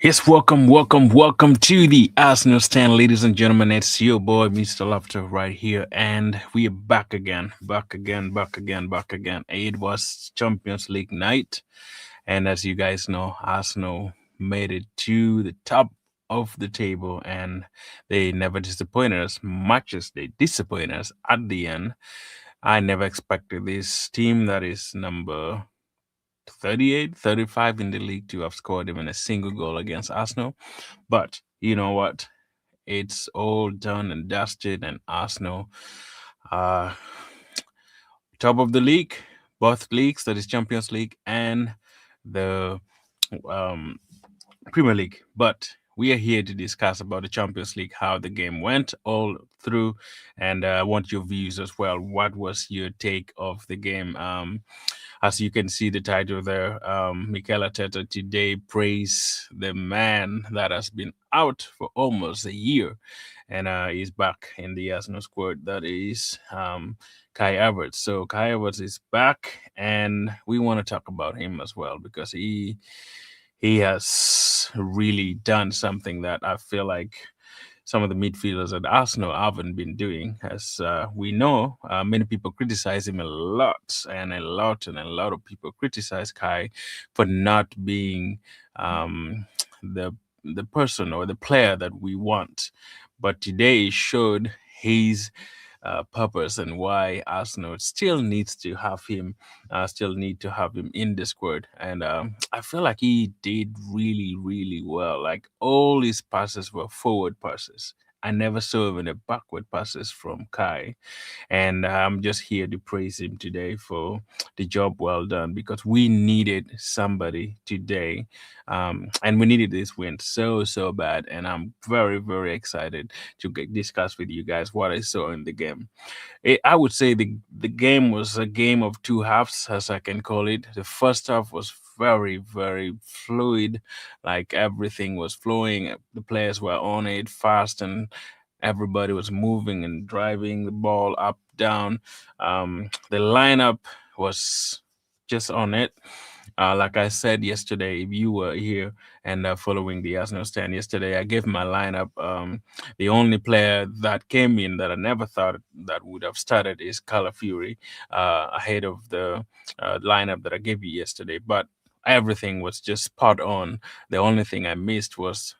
Yes, welcome to the Arsenal stand, ladies and gentlemen. It's your boy, Mr. Laughter, right here, and we are back again. It was Champions League night, and as you guys know, Arsenal made it to the top of the table, and they never disappointed us, much as they disappointed us at the end. I never expected this team that is number 38, 35 in the league to have scored even a single goal against Arsenal. But you know what? It's all done and dusted, and Arsenal, uh, top of the league, both leagues, that is Champions League and the um, Premier League. But we are here to discuss about the Champions League, how the game went all through, and I want your views as well. What was your take of the game? As you can see the title there, Mikel Arteta today praised the man that has been out for almost a year and is back in the Arsenal squad. That is Kai Havertz. So Kai Havertz is back, and we want to talk about him as well because he has really done something that I feel like some of the midfielders at Arsenal haven't been doing. As we know, many people criticize him a lot, and a lot of people criticize Kai for not being the person or the player that we want. But today he showed his purpose and why Arsenal still need to have him in the squad. And I feel like he did really, really well. Like all his passes were forward passes. I never saw even a backward passes from Kai, and I'm just here to praise him today for the job well done because we needed somebody today, and we needed this win so bad. And I'm very excited to discuss with you guys what I saw in the game. I would say the game was a game of two halves, as I can call it. The first half was very fluid, like everything was flowing. The players were on it fast, and everybody was moving and driving the ball up, down. The lineup was just on it. Like I said yesterday, if you were here and following the Arsenal stand yesterday, I gave my lineup. The only player that came in that I never thought that would have started is Fury ahead of the lineup that I gave you yesterday. But everything was just spot on. The only thing I missed was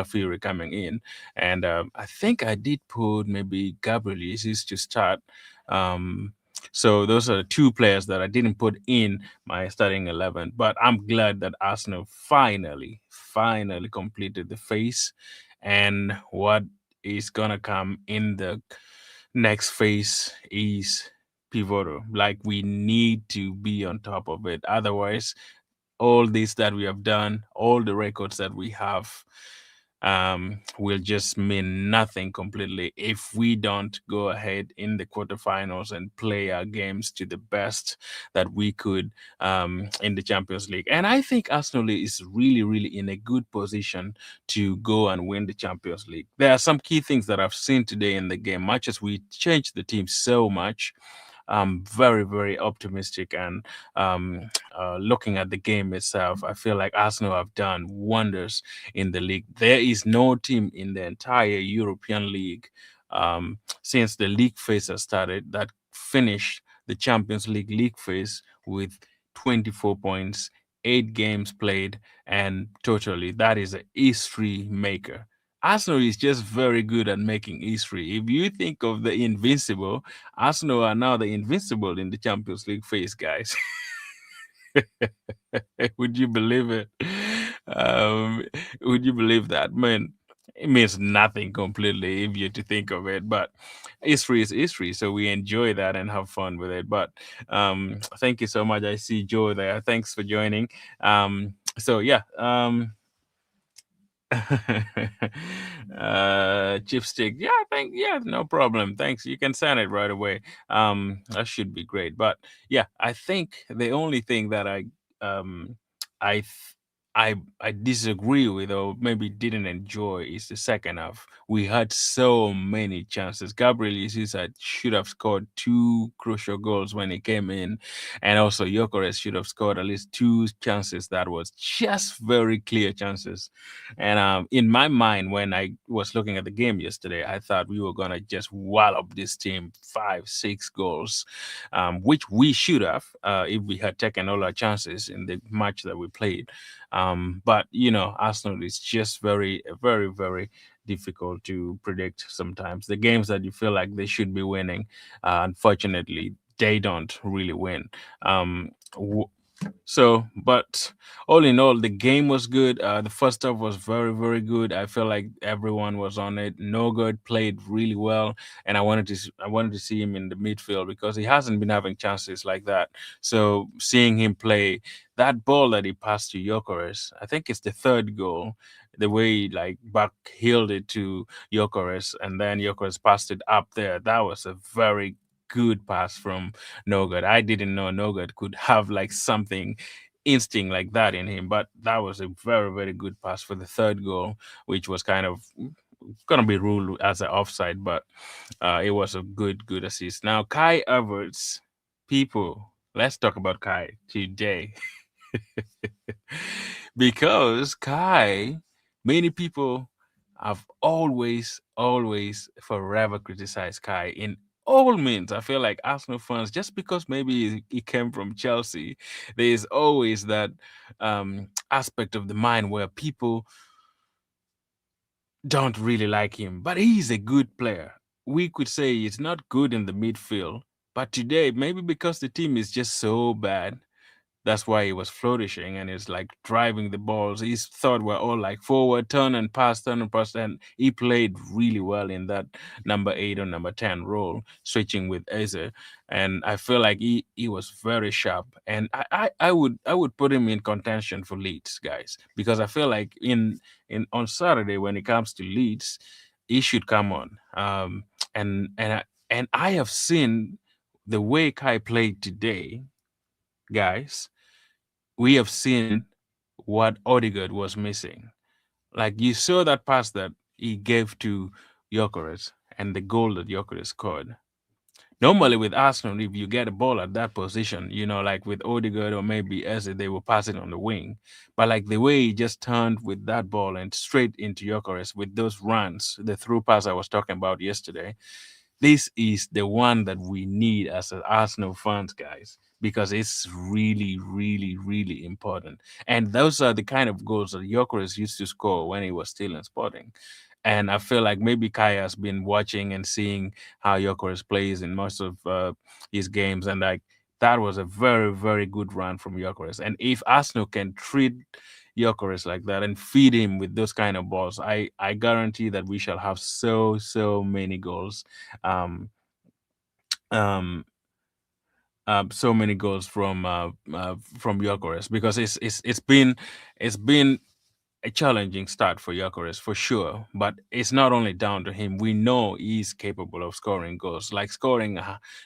Fury coming in, and I think I did put maybe Gabriel Jesus to start. Um, so those are the two players that I didn't put in my starting 11. But I'm glad that Arsenal finally completed the phase, and what is gonna come in the next phase is pivotal. Like we need to be on top of it. Otherwise, all this that we have done, all the records that we have, will just mean nothing completely if we don't go ahead in the quarterfinals and play our games to the best that we could in the Champions League. And I think Arsenal is really in a good position to go and win the Champions League. There are some key things that I've seen today in the game. Much as we changed the team so much, I'm very optimistic and looking at the game itself, I feel like Arsenal have done wonders in the league. There is no team in the entire European League since the league phase has started that finished the Champions League phase with 24 points, 8 games played, and totally that is a history maker. Arsenal is just very good at making history. If you think of the invincible, Arsenal are now the invincible in the Champions League phase, guys. Would you believe it? Um, would you believe that? Man, it means nothing completely if you to think of it, but history is history, so we enjoy that and have fun with it. But thank you so much. I see Joe there. Thanks for joining. So yeah, chipstick, yeah, no problem, thanks, you can send it right away. That should be great. But yeah, I think the only thing that um i th- I disagree with or maybe didn't enjoy is the second half. We had so many chances. Gabriel Jesus should have scored two crucial goals when he came in, and also Gyökeres should have scored at least two chances that was just very clear chances. And in my mind, when I was looking at the game yesterday, I thought we were gonna just wallop this team 5, 6 goals, which we should have if we had taken all our chances in the match that we played. But Arsenal is just very, very, very difficult to predict sometimes. The games that you feel like they should be winning, unfortunately, they don't really win. W- but all in all, the game was good. The first half was very, very good. I feel like everyone was on it. No good played really well, and I wanted to see him in the midfield because he hasn't been having chances like that. So seeing him play that ball that he passed to Gyökeres, I think it's the third goal. The way he like back heeled it to Gyökeres, and then Gyökeres passed it up there. That was a very good pass from Nogard. I didn't know Nogard could have like something instinct like that in him, but that was a very, very good pass for the third goal, which was kind of gonna be ruled as an offside, but it was a good assist. Now Kai Havertz, people, let's talk about Kai today. Because Kai, many people have always, forever criticized Kai in all means. I feel like Arsenal fans, just because maybe he came from Chelsea, there's always that aspect of the mind where people don't really like him, but he's a good player. We could say he's not good in the midfield, but today, maybe because the team is just so bad, that's why he was flourishing and is like driving the balls. His thought were all like forward, turn and pass, and he played really well in that number 8 or number 10 role, switching with Eze. And I feel like he was very sharp. And I would put him in contention for Leeds, guys, because I feel like in on Saturday when it comes to Leeds, he should come on. And I have seen the way Kai played today, guys. We have seen what Odegaard was missing. Like you saw that pass that he gave to Gyökeres and the goal that Gyökeres scored. Normally with Arsenal, if you get a ball at that position, like with Odegaard or maybe Eze, they will pass it on the wing. But like the way he just turned with that ball and straight into Gyökeres with those runs, the through pass I was talking about yesterday, this is the one that we need as an Arsenal fans, guys, because it's really, really, really important. And those are the kind of goals that Gyökeres used to score when he was still in Sporting. And I feel like maybe Kai has been watching and seeing how Gyökeres plays in most of his games, and like that was a very, very good run from Gyökeres. And if Arsenal can treat Gyökeres like that and feed him with those kind of balls, I guarantee that we shall have so many goals. Um, um, so many goals from Gyökeres because it's been a challenging start for Gyökeres for sure, but it's not only down to him. We know he's capable of scoring goals, like scoring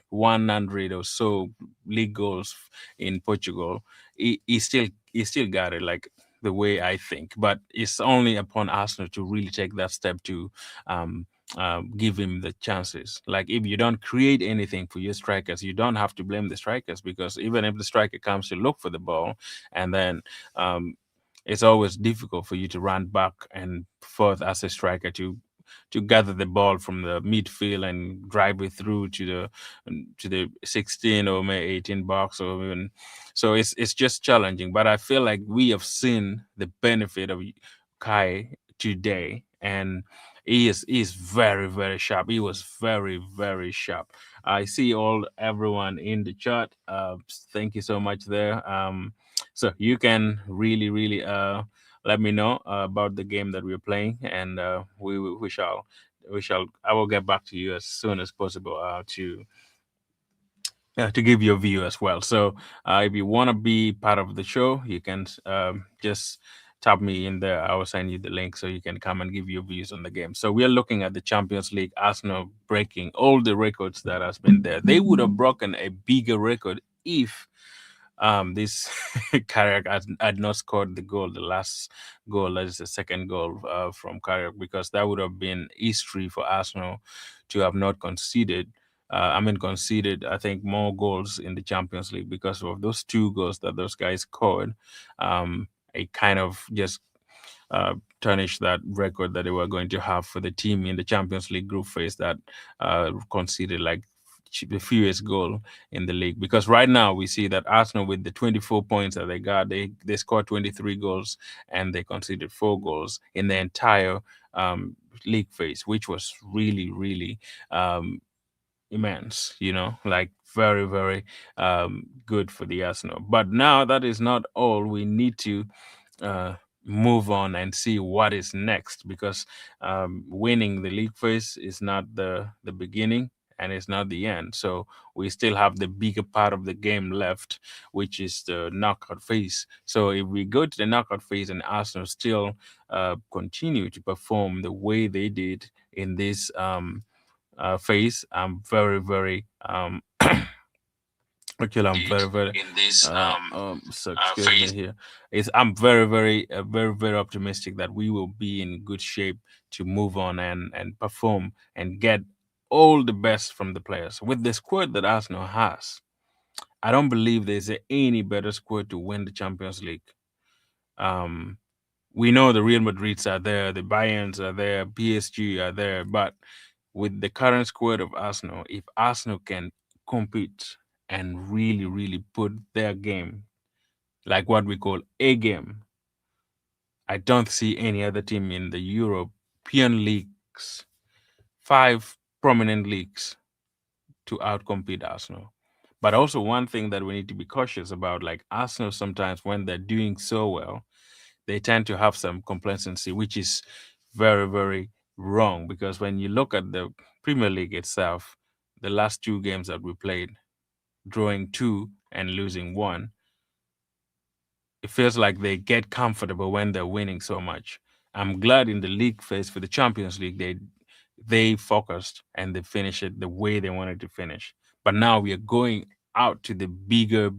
100 or so league goals in Portugal. He still got it, like the way I think. But it's only upon Arsenal to really take that step to um, give him the chances. Like if you don't create anything for your strikers, you don't have to blame the strikers because even if the striker comes to look for the ball and then um, it's always difficult for you to run back and forth as a striker to gather the ball from the midfield and drive it through to the 16 or maybe 18 box or even so it's just challenging. But I feel like we have seen the benefit of Kai today, and he is very, very sharp. He was very, very sharp. I see everyone in the chat. Thank you so much there. So you can really, really let me know about the game that we're playing, and we shall. I will get back to you as soon as possible to give your view as well. So if you want to be part of the show, you can just tap me in there. I will send you the link so you can come and give your views on the game. So we are looking at the Champions League. Arsenal breaking all the records that has been there. They would have broken a bigger record if This Carrick had not scored the goal, the last goal, that is the second goal from Carrick, because that would have been history for Arsenal to have not conceded. Conceded, I think, more goals in the Champions League because of those two goals that those guys scored. It kind of just uh, tarnish that record that they were going to have for the team in the Champions League group phase that conceded like the fewest goal in the league. Because right now we see that Arsenal, with the 24 points that they got, they scored 23 goals and they conceded 4 goals in the entire league phase, which was really, really um, immense, like very, very good for the Arsenal. But now that is not all. We need to uh, move on and see what is next, because winning the league phase is not the beginning and it's not the end. So we still have the bigger part of the game left, which is the knockout phase. So if we go to the knockout phase and Arsenal still continue to perform the way they did in this phase, I'm very, very actually, I'm did very, very. in this So excuse me phase. here. I'm very, very, very, very optimistic that we will be in good shape to move on and perform and get all the best from the players with the squad that Arsenal has. I don't believe there's any better squad to win the Champions League. Um, we know the Real Madrids are there, the Bayerns are there, PSG are there, but with the current squad of Arsenal, if Arsenal can compete and really, really put their game, like what we call a game, I don't see any other team in the European leagues, 5 prominent leagues, to outcompete Arsenal. But also, one thing that we need to be cautious about, like Arsenal, sometimes when they're doing so well, they tend to have some complacency, which is very, very wrong. Because when you look at the Premier League itself, the last 2 games that we played, drawing 2 and losing 1, it feels like they get comfortable when they're winning so much. I'm glad in the league phase for the Champions League they focused and they finished it the way they wanted to finish. But now we are going out to the bigger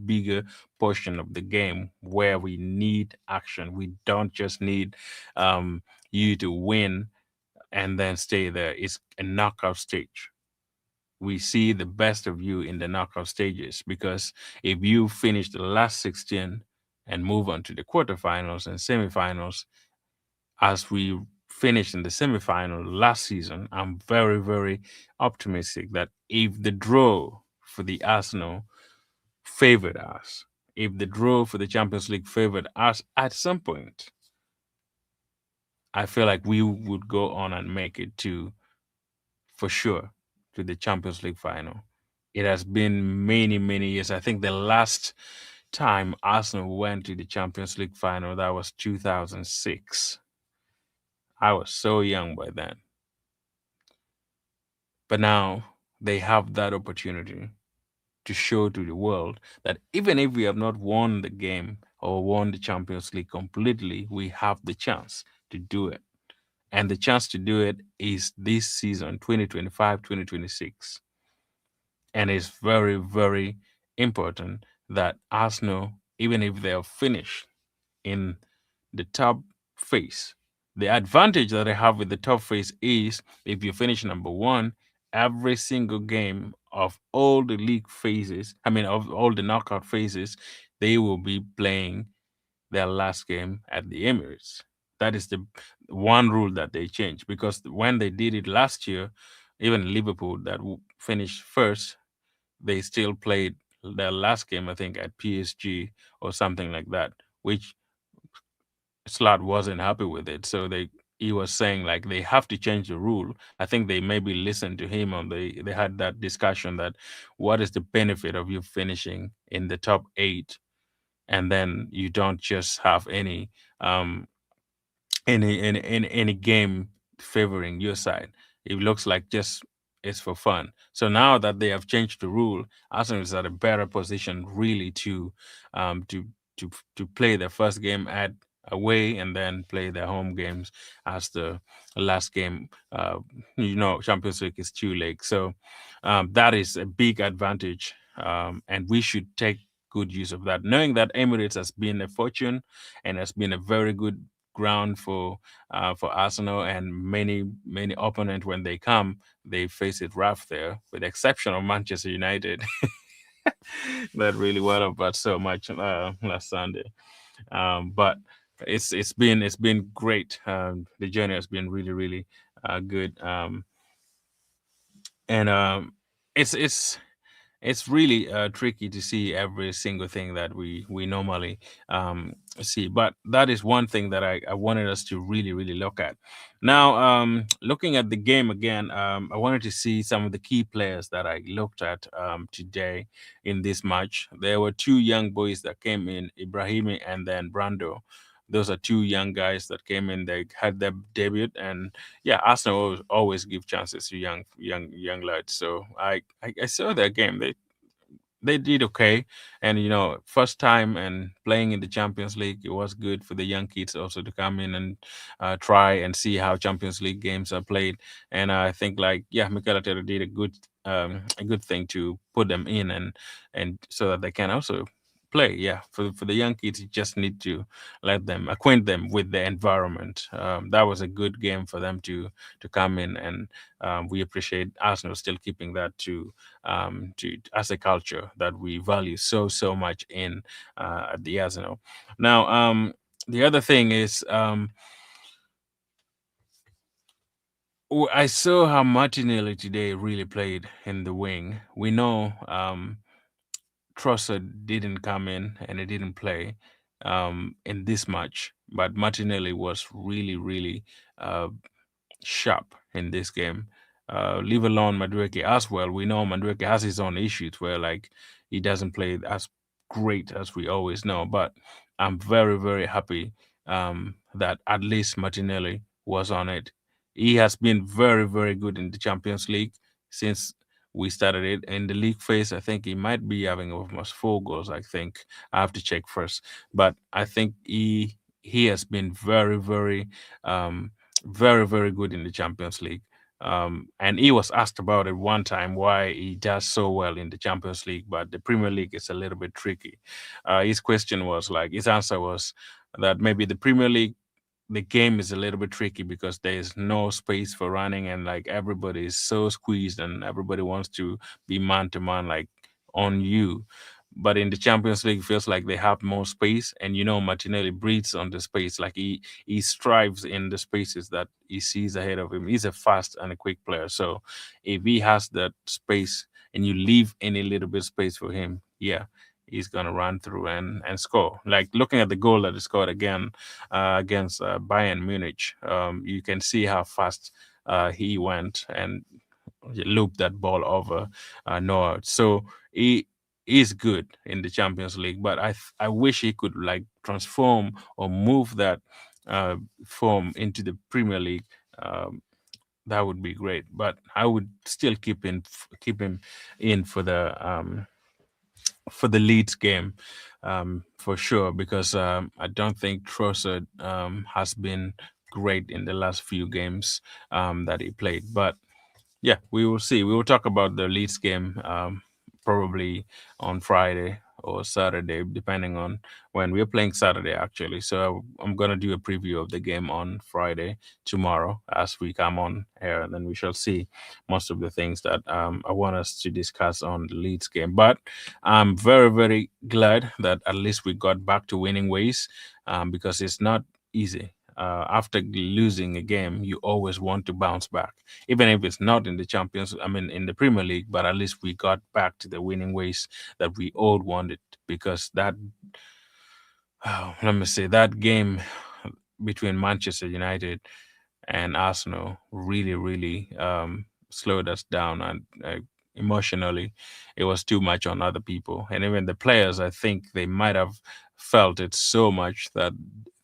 portion of the game where we need action. We don't just need um, you to win and then stay there. It's a knockout stage. We see the best of you in the knockout stages, because if you finish the last 16 and move on to the quarterfinals and semifinals, as we finished in the semifinal last season, I'm very, very optimistic that if the draw for the Arsenal favored us, if the draw for the Champions League favored us at some point, I feel like we would go on and make it to, for sure, to the Champions League final. It has been many, many years. I think the last time Arsenal went to the Champions League final, that was 2006. I was so young by then. But now they have that opportunity to show to the world that even if we have not won the game or won the Champions League completely, we have the chance to do it. And the chance to do it is this season, 2025, 2026. And it's very, very important that Arsenal, even if they are finished in the top phase, the advantage that I have with the top phase is if you finish number one, every single game of all the league phases, of all the knockout phases, they will be playing their last game at the Emirates. That is the one rule that they changed, because when they did it last year, even Liverpool that finished first, they still played their last game, I think, at PSG or something like that, which Slot wasn't happy with it. So he was saying like they have to change the rule. I think they maybe listened to him on they had that discussion that what is the benefit of you finishing in the top 8 and then you don't just have um any game favoring your side. It looks like just it's for fun. So now that they have changed the rule, Arsenal is at a better position really um to to play their first game at away and then play their home games as the last game. Champions League is 2 legs, so that is a big advantage, and we should take good use of that. Knowing that Emirates has been a fortune and has been a very good ground for Arsenal, and many opponents when they come, they face it rough there, with the exception of Manchester United that really went up but so much last Sunday. But it's been great. The journey has been really good, and it's really tricky to see every single thing that we normally see. But that is one thing that I wanted us to really look at. Now, looking at the game again, I wanted to see some of the key players that I looked at today in this match. There were two young boys that came in, Ibrahimi and then Brando. Those are two young guys that came in. They had their debut, and yeah, Arsenal always give chances to young lads. So I saw their game. They did okay, and first time and playing in the Champions League, it was good for the young kids also to come in and try and see how Champions League games are played. And I think, like, yeah, Mikel Arteta did a good thing to put them in, and so that they can also play. Yeah, for the young kids, you just need to let them acquaint them with the environment. That was a good game for them to come in, and we appreciate Arsenal still keeping that to as a culture that we value so much in at the Arsenal. Now, the other thing is, I saw how Martinelli today really played in the wing. We know Trossard didn't come in and he didn't play in this match, but Martinelli was really uh, sharp in this game. Leave alone Madueke as well. We know Madueke has his own issues where, like, he doesn't play as great as we always know. But I'm very happy that at least Martinelli was on it. He has been very good in the Champions League since we started it. In the league phase, I think he might be having almost 4 goals. I think I have to check first, but I think he has been um, very good in the Champions League. And he was asked about it one time why he does so well in the Champions League, but the Premier League is a little bit tricky. His answer was that maybe the Premier League, the game is a little bit tricky because there's no space for running, and like everybody is so squeezed and everybody wants to be man to man, like, on you. But in the Champions League, it feels like they have more space, and Martinelli breathes on the space. Like, he strives in the spaces that he sees ahead of him. He's a fast and a quick player, so if he has that space and you leave any little bit space for him, yeah, he's gonna run through and score. Like, looking at the goal that he scored again against Bayern Munich, you can see how fast he went and looped that ball over Noah. So he is good in the Champions League, but I wish he could, like, transform or move that form into the Premier League. That would be great, but I would still keep him in for the Leeds game, for sure, because I don't think Trossard has been great in the last few games that he played. But yeah, we will see. We will talk about the Leeds game probably on Friday or Saturday, depending on when we're playing Saturday, actually. So I'm going to do a preview of the game on Friday tomorrow as we come on here, and then we shall see most of the things that I want us to discuss on the Leeds game. But I'm very glad that at least we got back to winning ways, because it's not easy. After losing a game, you always want to bounce back, even if it's not in the in the Premier League. But at least we got back to the winning ways that we all wanted, because that, let me say, that game between Manchester United and Arsenal really slowed us down, and emotionally, it was too much on other people, and even the players. I think they might have felt it so much that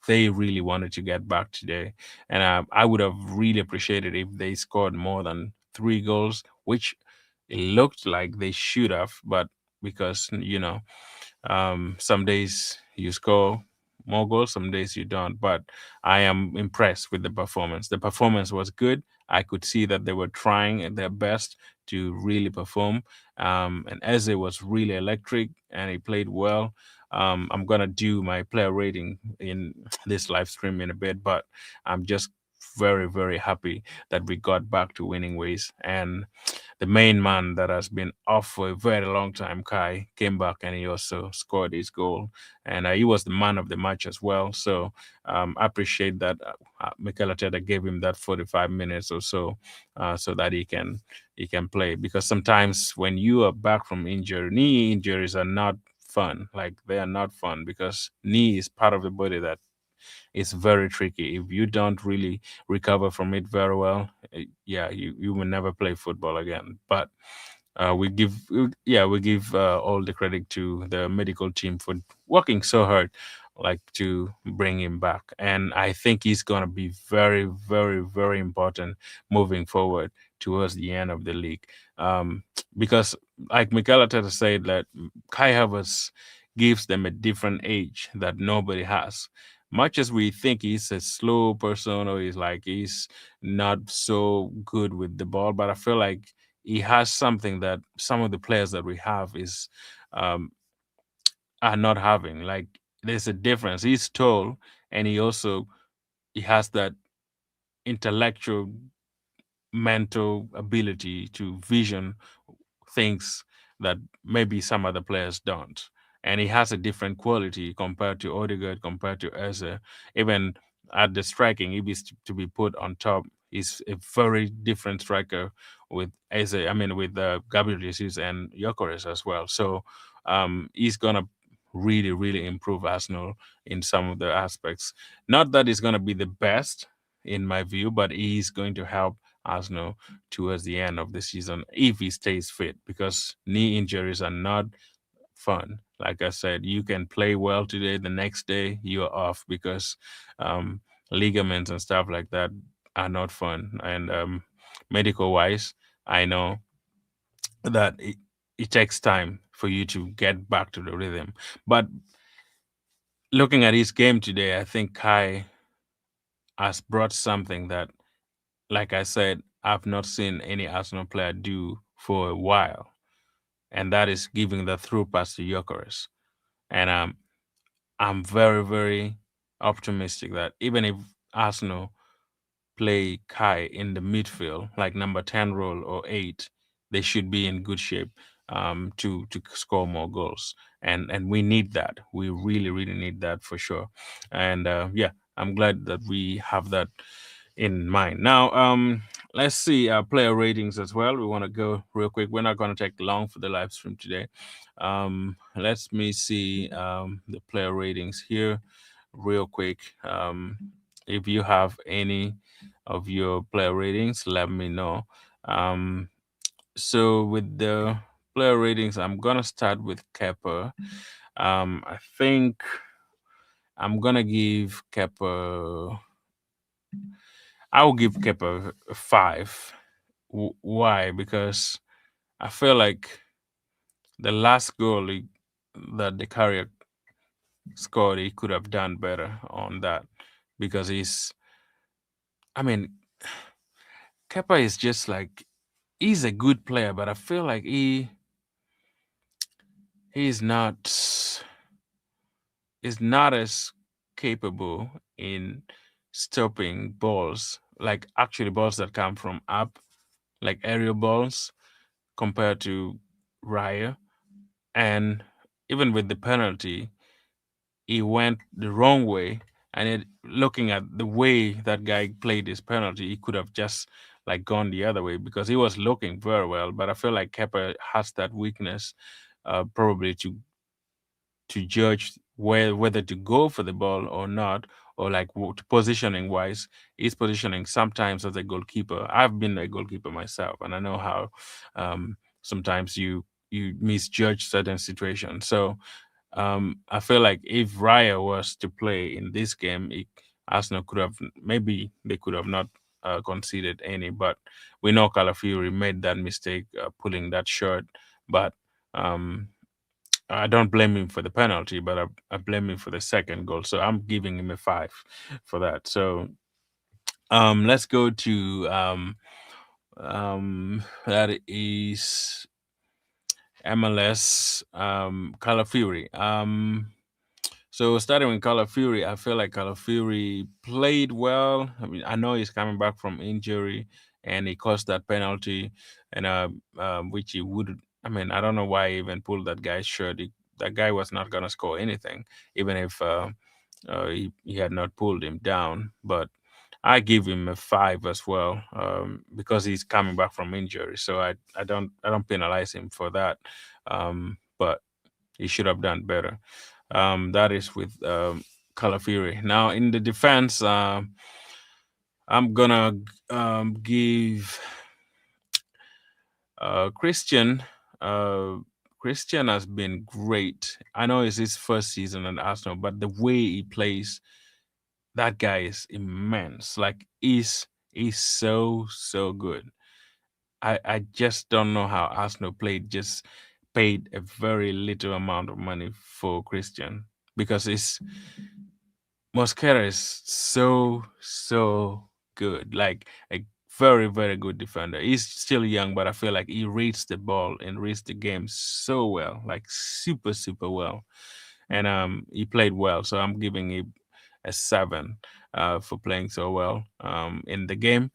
they really wanted to get back today, and I would have really appreciated if they scored more than 3 goals, which it looked like they should have, but because some days you score more goals, some days you don't. But I am impressed with the performance. The performance was good. I could see that they were trying their best to really perform. And Eze was really electric and he played well. I'm gonna do my player rating in this live stream in a bit, but I'm just very, very happy that we got back to winning ways. And the main man that has been off for a very long time, Kai, came back and he also scored his goal. And he was the man of the match as well. So I appreciate that Mikel Arteta gave him that 45 minutes or so that he can play. Because sometimes when you are back from injury, knee injuries are not fun. Like they are not fun because knee is part of the body that it's very tricky. If you don't really recover from it very well, yeah, you will never play football again. But we give all the credit to the medical team for working so hard, like to bring him back. And I think he's gonna be very, very, very important moving forward towards the end of the league. Because like Mikel Arteta said, that Kai Havertz gives them a different age that nobody has. Much as we think he's a slow person or he's not so good with the ball, but I feel like he has something that some of the players that we have is um, are not having. Like there's a difference. He's tall, and he has that intellectual, mental ability to vision things that maybe some other players don't. And he has a different quality compared to Odegaard, compared to Eze. Even at the striking, if he's to be put on top, he's a very different striker with Eze. I mean, with Gabriel Jesus and Gyökeres as well. So he's gonna really, really improve Arsenal in some of the aspects. Not that he's gonna be the best in my view, but he's going to help Arsenal towards the end of the season if he stays fit, because knee injuries are not fun. Like I said, you can play well today, the next day you're off because um, ligaments and stuff like that are not fun. And medical wise, I know that it takes time for you to get back to the rhythm. But looking at his game today, I think Kai has brought something that, like I said, I've not seen any Arsenal player do for a while, and that is giving the through pass to Gyökeres. And I'm very, very optimistic that even if Arsenal play Kai in the midfield, like number 10 role or 8, they should be in good shape to score more goals. And we need that. We really, really need that for sure. And yeah, I'm glad that we have that in mind. Now, let's see our player ratings as well. We want to go real quick. We're not going to take long for the live stream today. Let me see the player ratings here real quick. If you have any of your player ratings, let me know. So with the player ratings, I'm gonna start with Kepper. I think I'm gonna give Kepper. I will give Kepper a 5. Why? Because I feel like the last goal that the Carrier scored, he could have done better on that because I mean, Kepa is just like, he's a good player, but I feel like he's not is not as capable in stopping balls, like actually balls that come from up, like aerial balls, compared to Raya. And even with the penalty, he went the wrong way. And looking at the way that guy played his penalty, he could have just like gone the other way because he was looking very well. But I feel like Kepa has that weakness, probably to judge whether to go for the ball or not, or like positioning wise, his positioning sometimes as a goalkeeper. I've been a goalkeeper myself, and I know how sometimes you misjudge certain situations. So I feel like if Raya was to play in this game, Arsenal could have, maybe they could have not conceded any, but we know Calafiori made that mistake pulling that shot. But um, I don't blame him for the penalty, but I blame him for the second goal. So I'm giving him a 5 for that. So let's go to that is MLS Call of Fury. So starting with Call of Fury, I feel like Call of Fury played well. I mean, I know he's coming back from injury, and he caused that penalty, and which he would. I mean, I don't know why he even pulled that guy's shirt. That guy was not gonna score anything, even if he had not pulled him down. But I give him a 5 as well, because he's coming back from injury. So I don't penalize him for that. But he should have done better. That is with Calafiori. Now in the defense, I'm gonna give Christian. Uh, Christian has been great. I know it's his first season at Arsenal, but the way he plays, that guy is immense. Like he's so good. I just don't know how Arsenal played just paid a very little amount of money for Christian because it's Mosquera is so good. Like a very good defender. He's still young, but I feel like he reads the ball and reads the game so well, like super well. And he played well, so I'm giving him a 7 for playing so well in the game.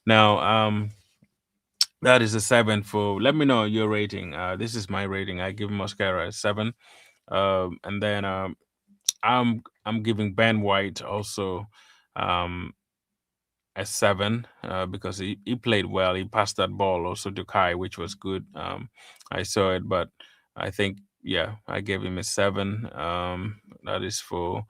Now that is a 7 for. Let me know your rating. This is my rating. I give Mosquera a 7. And then I'm giving Ben White also um, a 7 because he played well. He passed that ball also to Kai, which was good. I saw it, but I think yeah, I gave him a 7. That is for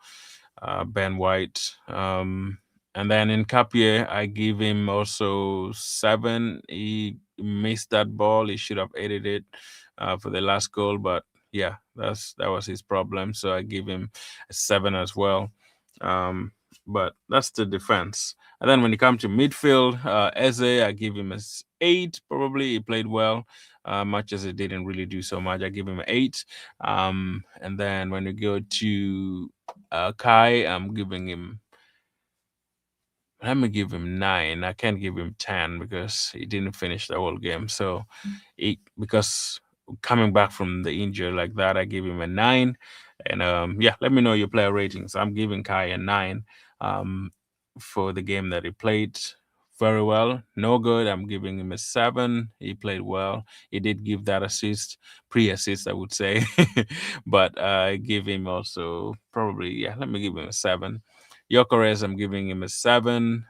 Ben White. And then in Capier, I give him also 7. He missed that ball. He should have edited it for the last goal, but yeah, that was his problem. So I give him a 7 as well. Um, but that's the defense. And then when it comes to midfield, Eze, I give him a 8. Probably he played well, much as he didn't really do so much. I give him an 8. And then when you go to Kai, I'm giving him. Let me give him 9. I can't give him 10 because he didn't finish the whole game. So, because coming back from the injury like that, I give him a 9. And yeah, let me know your player ratings. I'm giving Kai a 9 um, for the game that he played very well. No good. I'm giving him a 7. He played well. He did give that assist, pre-assist, I would say. But I give him also probably, yeah, let me give him a 7. Gyökeres, I'm giving him a 7.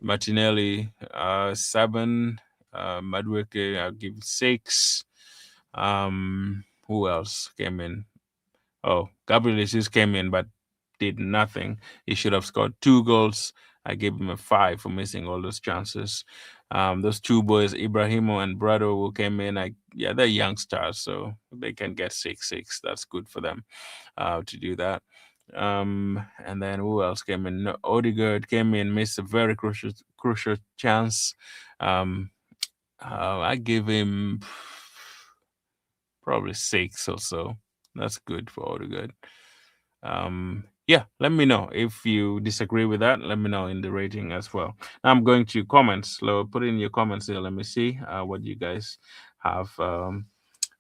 Martinelli, 7. Madueke, I'll give 6. Who else came in? Oh, Gabriel Jesus came in but did nothing. He should have scored 2 goals. I gave him a 5 for missing all those chances. Those 2 boys, Ibrahimo and Brado, who came in, yeah, they're young stars, so they can get 6-6. That's good for them to do that. And then who else came in? No, Odegaard came in, missed a very crucial chance. I give him probably 6 or so. That's good for Odegaard. Yeah, let me know if you disagree with that. Let me know in the rating as well. Now I'm going to comments. So put in your comments here. Let me see what you guys have.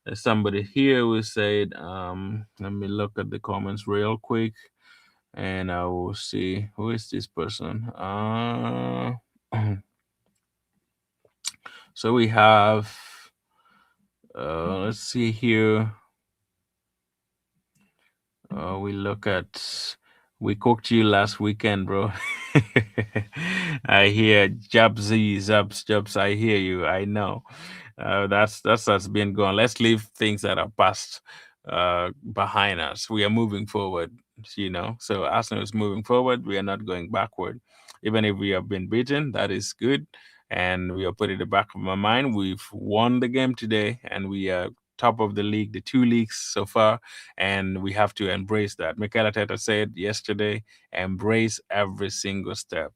There's somebody here who said, let me look at the comments real quick and I will see who is this person. So we have, let's see here. We cooked you last weekend, bro. I hear Jubs. I hear you. I know. That's been going. Let's leave things that are past behind us. We are moving forward, So Arsenal is moving forward. We are not going backward. Even if we have been beaten, that is good. And we are put in the back of my mind. We've won the game today, and we are top of the league, the 2 leagues so far, and we have to embrace that. Mikel Arteta said yesterday, embrace every single step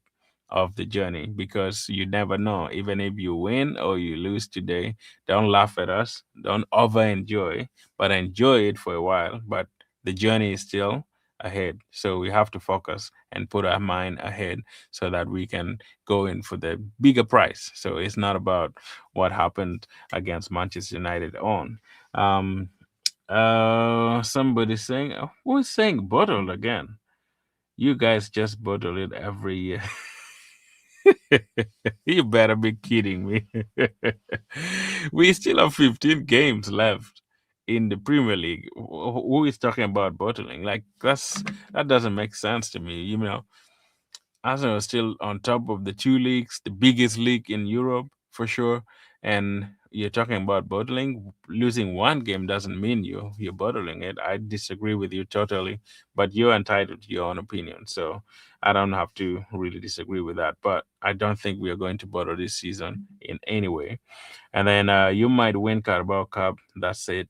of the journey, because you never know. Even if you win or you lose today, don't laugh at us. Don't over enjoy, but enjoy it for a while. But the journey is still ahead. So we have to focus and put our mind ahead so that we can go in for the bigger prize. So it's not about what happened against Manchester United on. Um, somebody saying, who is saying bottled again? You guys just bottle it every year. You better be kidding me. We still have 15 games left in the Premier League. Who is talking about bottling? Like that doesn't make sense to me. Arsenal is still on top of the two leagues, the biggest league in Europe for sure. And you're talking about bottling. Losing one game doesn't mean you're bottling it. I disagree with you totally, but you're entitled to your own opinion. So I don't have to really disagree with that. But I don't think we are going to bottle this season in any way. And then you might win Carabao Cup. That's it.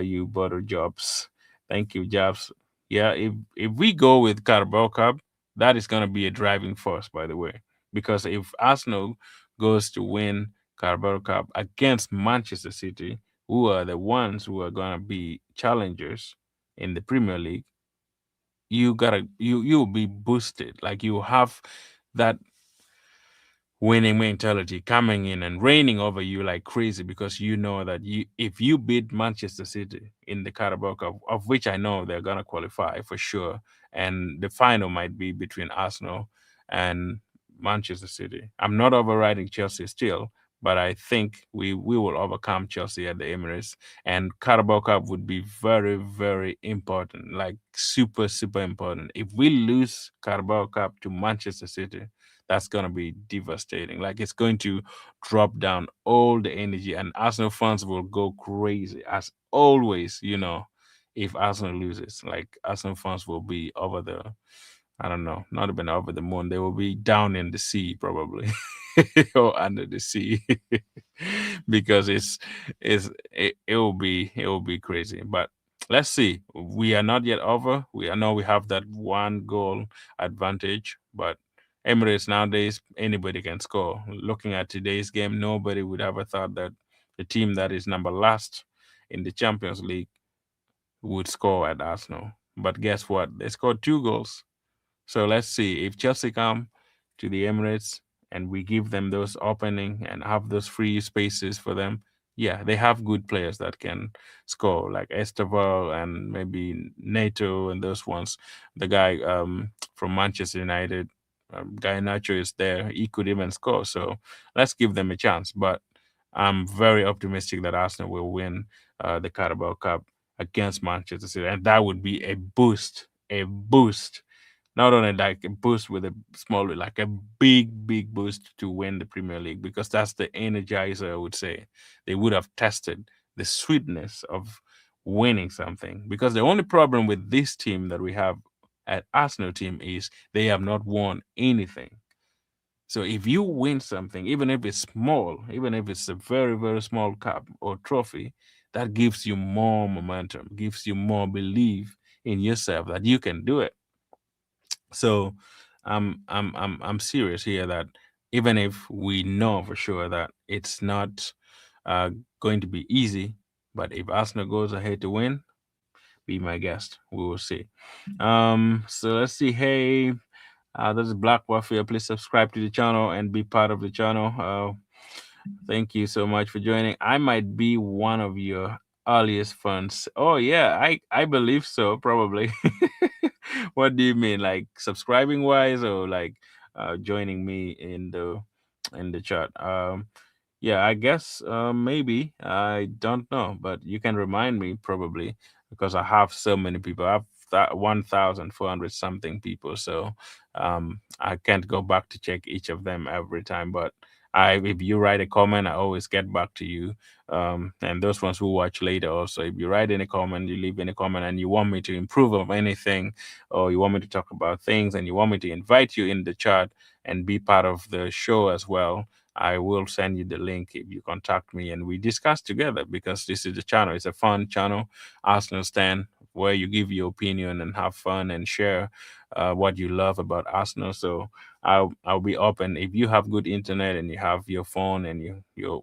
You bottle Jobs. Thank you, Jobs. Yeah, if we go with Carabao Cup, that is going to be a driving force, by the way, because if Arsenal goes to win Carabao Cup against Manchester City, who are the ones who are going to be challengers in the Premier League, you'll be boosted. Like you have that winning mentality coming in and reigning over you like crazy, because you know that if you beat Manchester City in the Carabao Cup, of which I know they're gonna qualify for sure, and the final might be between Arsenal and Manchester City. I'm not overriding Chelsea still, but I think we will overcome Chelsea at the Emirates, and Carabao Cup would be very very important, like super super important. If we lose Carabao Cup to Manchester City, that's going to be devastating. Like it's going to drop down all the energy, and Arsenal fans will go crazy as always. If Arsenal loses, like Arsenal fans will be over the, I don't know, not even over the moon. They will be down in the sea probably, or under the sea, because it will be crazy. But let's see. We are not yet over. I know we have that one goal advantage, but Emirates nowadays anybody can score. Looking at today's game, nobody would ever thought that the team that is number last in the Champions League would score at Arsenal. But guess what? They scored two goals. So let's see if Chelsea come to the Emirates and we give them those opening and have those free spaces for them. Yeah, they have good players that can score, like Esteval and maybe Nato and those ones. The guy from Manchester United, Guy Nacho is there. He could even score. So let's give them a chance. But I'm very optimistic that Arsenal will win the Carabao Cup against Manchester City, and that would be a boost, not only like a boost with a small, like a big, big boost to win the Premier League, because that's the energizer. I would say they would have tested the sweetness of winning something. Because the only problem with this team that we have at Arsenal team is they have not won anything. So if you win something, even if it's small, even if it's a very, very small cup or trophy, that gives you more momentum, gives you more belief in yourself that you can do it. So I'm serious here that even if we know for sure that it's not uh, going to be easy, but if Arsenal goes ahead to win, be my guest. We will see. So let's see. Hey, this is Black Warfare. Please subscribe to the channel and be part of the channel. Thank you so much for joining. I might be one of your earliest fans. Oh yeah, I believe so. Probably. What do you mean, like subscribing wise, or like joining me in the chat? Yeah, I guess maybe. I don't know, but you can remind me probably, because I have so many people. I have 1,400 something people, so I can't go back to check each of them every time. But if you write a comment, I always get back to you. And those ones who watch later also, if you write in a comment, you leave in a comment, and you want me to improve of anything, or you want me to talk about things, and you want me to invite you in the chat and be part of the show as well, I will send you the link if you contact me and we discuss together, because this is the channel. It's a fun channel, Arsenal Stand, where you give your opinion and have fun and share what you love about Arsenal. So I'll be open. If you have good internet and you have your phone and you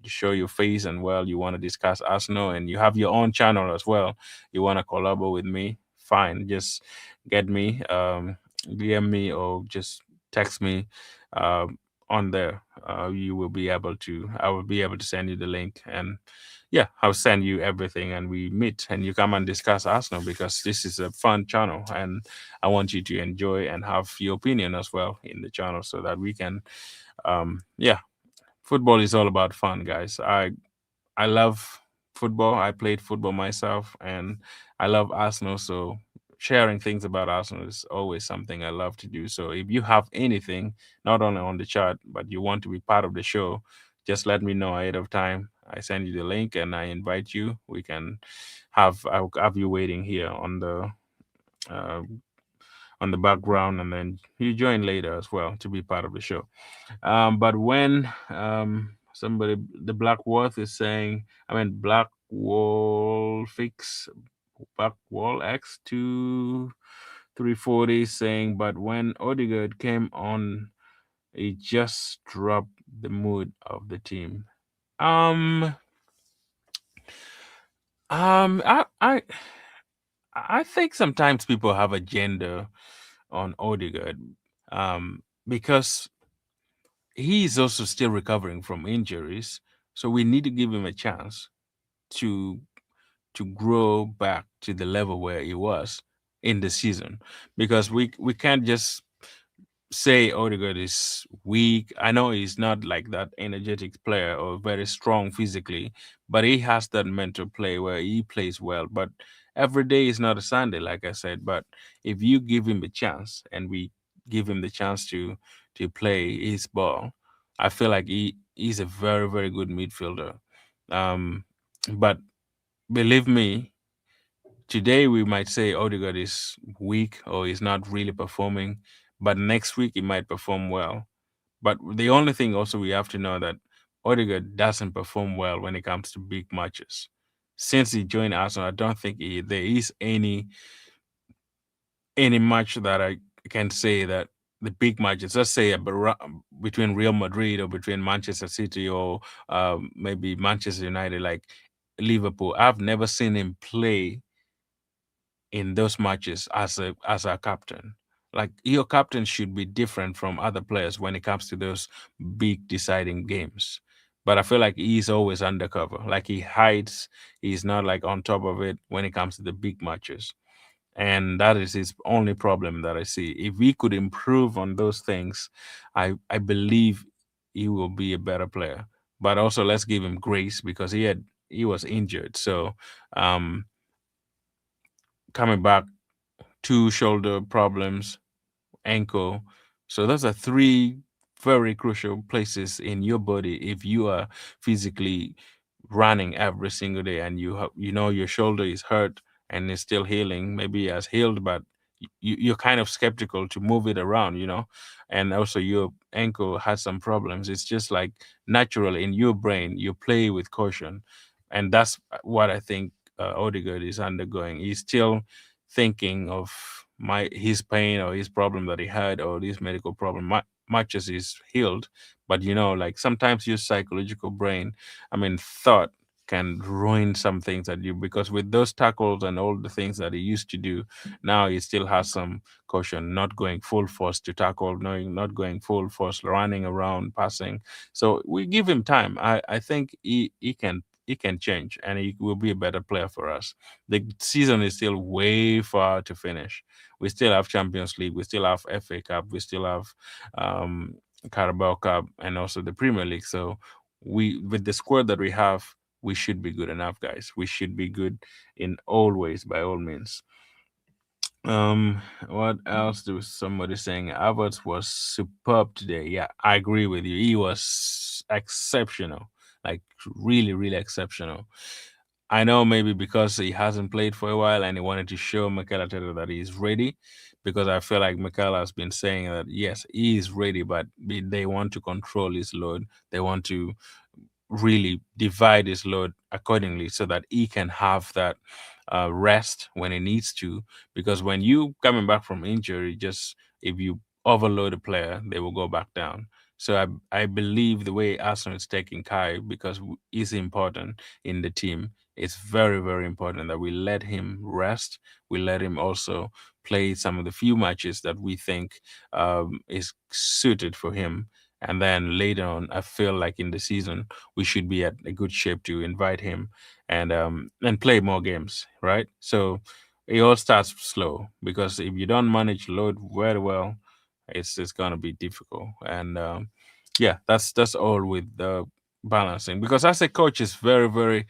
show your face and well you want to discuss Arsenal and you have your own channel as well, you want to collaborate with me, fine. Just get me, DM me or just text me on there. You will be able to. I will be able to send you the link, and yeah, I'll send you everything, and we meet, and you come and discuss Arsenal because this is a fun channel, and I want you to enjoy and have your opinion as well in the channel, so that we can, yeah, football is all about fun, guys. I love football. I played football myself, and I love Arsenal. So sharing things about Arsenal is always something I love to do. So if you have anything, not only on the chat, but you want to be part of the show, just let me know ahead of time. I send you the link and I invite you. We can I'll have you waiting here uh, on the background, and then you join later as well to be part of the show. But when somebody, the Black Worth is saying, I mean, Black Wall Fix, Black Wall X 2340 saying, but when Odegaard came on, he just dropped the mood of the team. Um, um, I, I, I think sometimes people have a gender on Odegaard, because he's also still recovering from injuries. So we need to give him a chance to grow back to the level where he was in the season, because we can't just say Odegaard is weak. I know he's not like that energetic player or very strong physically, but he has that mental play where he plays well. But every day is not a Sunday, like I said. But if you give him a chance and we give him the chance to play his ball, I feel like he's a very, very good midfielder. But believe me, today we might say Odegaard is weak or is not really performing, but next week he might perform well. But the only thing also we have to know that Odegaard doesn't perform well when it comes to big matches. Since he joined Arsenal, I don't think there is any match that I can say that the big matches, let's say between Real Madrid or between Manchester City or maybe Manchester United, like Liverpool, I've never seen him play in those matches as a captain. Like your captain should be different from other players when it comes to those big deciding games. But I feel like he's always undercover. Like he hides. He's not like on top of it when it comes to the big matches. And that is his only problem that I see. If we could improve on those things, I believe he will be a better player. But also let's give him grace because he was injured. So um coming back, two shoulder problems, ankle. So those are three very crucial places in your body if you are physically running every single day and you know your shoulder is hurt and it's still healing. Maybe it has healed, but you're kind of skeptical to move it around, and also your ankle has some problems. It's just like natural in your brain. You play with caution, and that's what I think Odegaard is undergoing. He's still thinking of his pain or his problem that he had or this medical problem much as he's healed. But like sometimes your psychological brain, I mean thought, can ruin some things that you, because with those tackles and all the things that he used to do, now he still has some caution, not going full force to tackle, knowing not going full force running around passing. So we give him time. I think he can change and he will be a better player for us. The season is still way far to finish. We still have Champions League, we still have FA Cup, we still have um, Carabao Cup, and also the Premier League. So we, with the squad that we have, we should be good enough, guys. We should be good in all ways, by all means. What else? There was somebody saying Havertz was superb today. Yeah, I agree with you. He was exceptional, like really, really exceptional. I know maybe because he hasn't played for a while and he wanted to show Mikel Arteta that he's ready, because I feel like Mikel has been saying that yes, he is ready, but they want to control his load. They want to really divide his load accordingly so that he can have that rest when he needs to. Because when you coming back from injury, just if you overload a player, they will go back down. So I believe the way Arsenal is taking Kai because he's important in the team. It's very very important that we let him rest. We let him also play some of the few matches that we think is suited for him. And then later on, I feel like in the season we should be at a good shape to invite him and play more games, right? So it all starts slow because if you don't manage load very well, it's gonna be difficult. And yeah, that's all with the balancing. Because as a coach, it's very very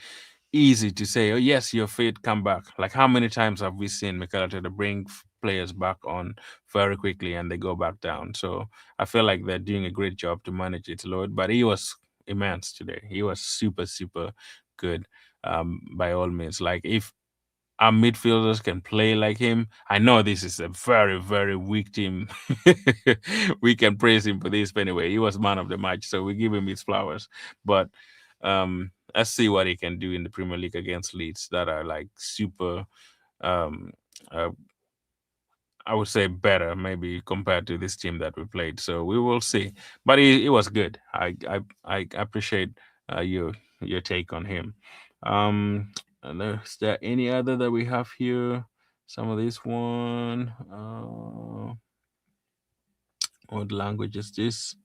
easy to say, "Oh yes, you're fit, come back." Like how many times have we seen Mikel Arteta bring players back on very quickly and they go back down? So I feel like they're doing a great job to manage its load. But he was immense today. He was super super good. By all means, like if our midfielders can play like him. I know this is a very, very weak team. We can praise him for this, but anyway, he was man of the match, so we give him his flowers. But let's see what he can do in the Premier League against Leeds that are like super. Um, uh, I would say better, maybe compared to this team that we played. So we will see. But he was good. I appreciate your take on him. And is there any other that we have here? Some of this one. What language is this?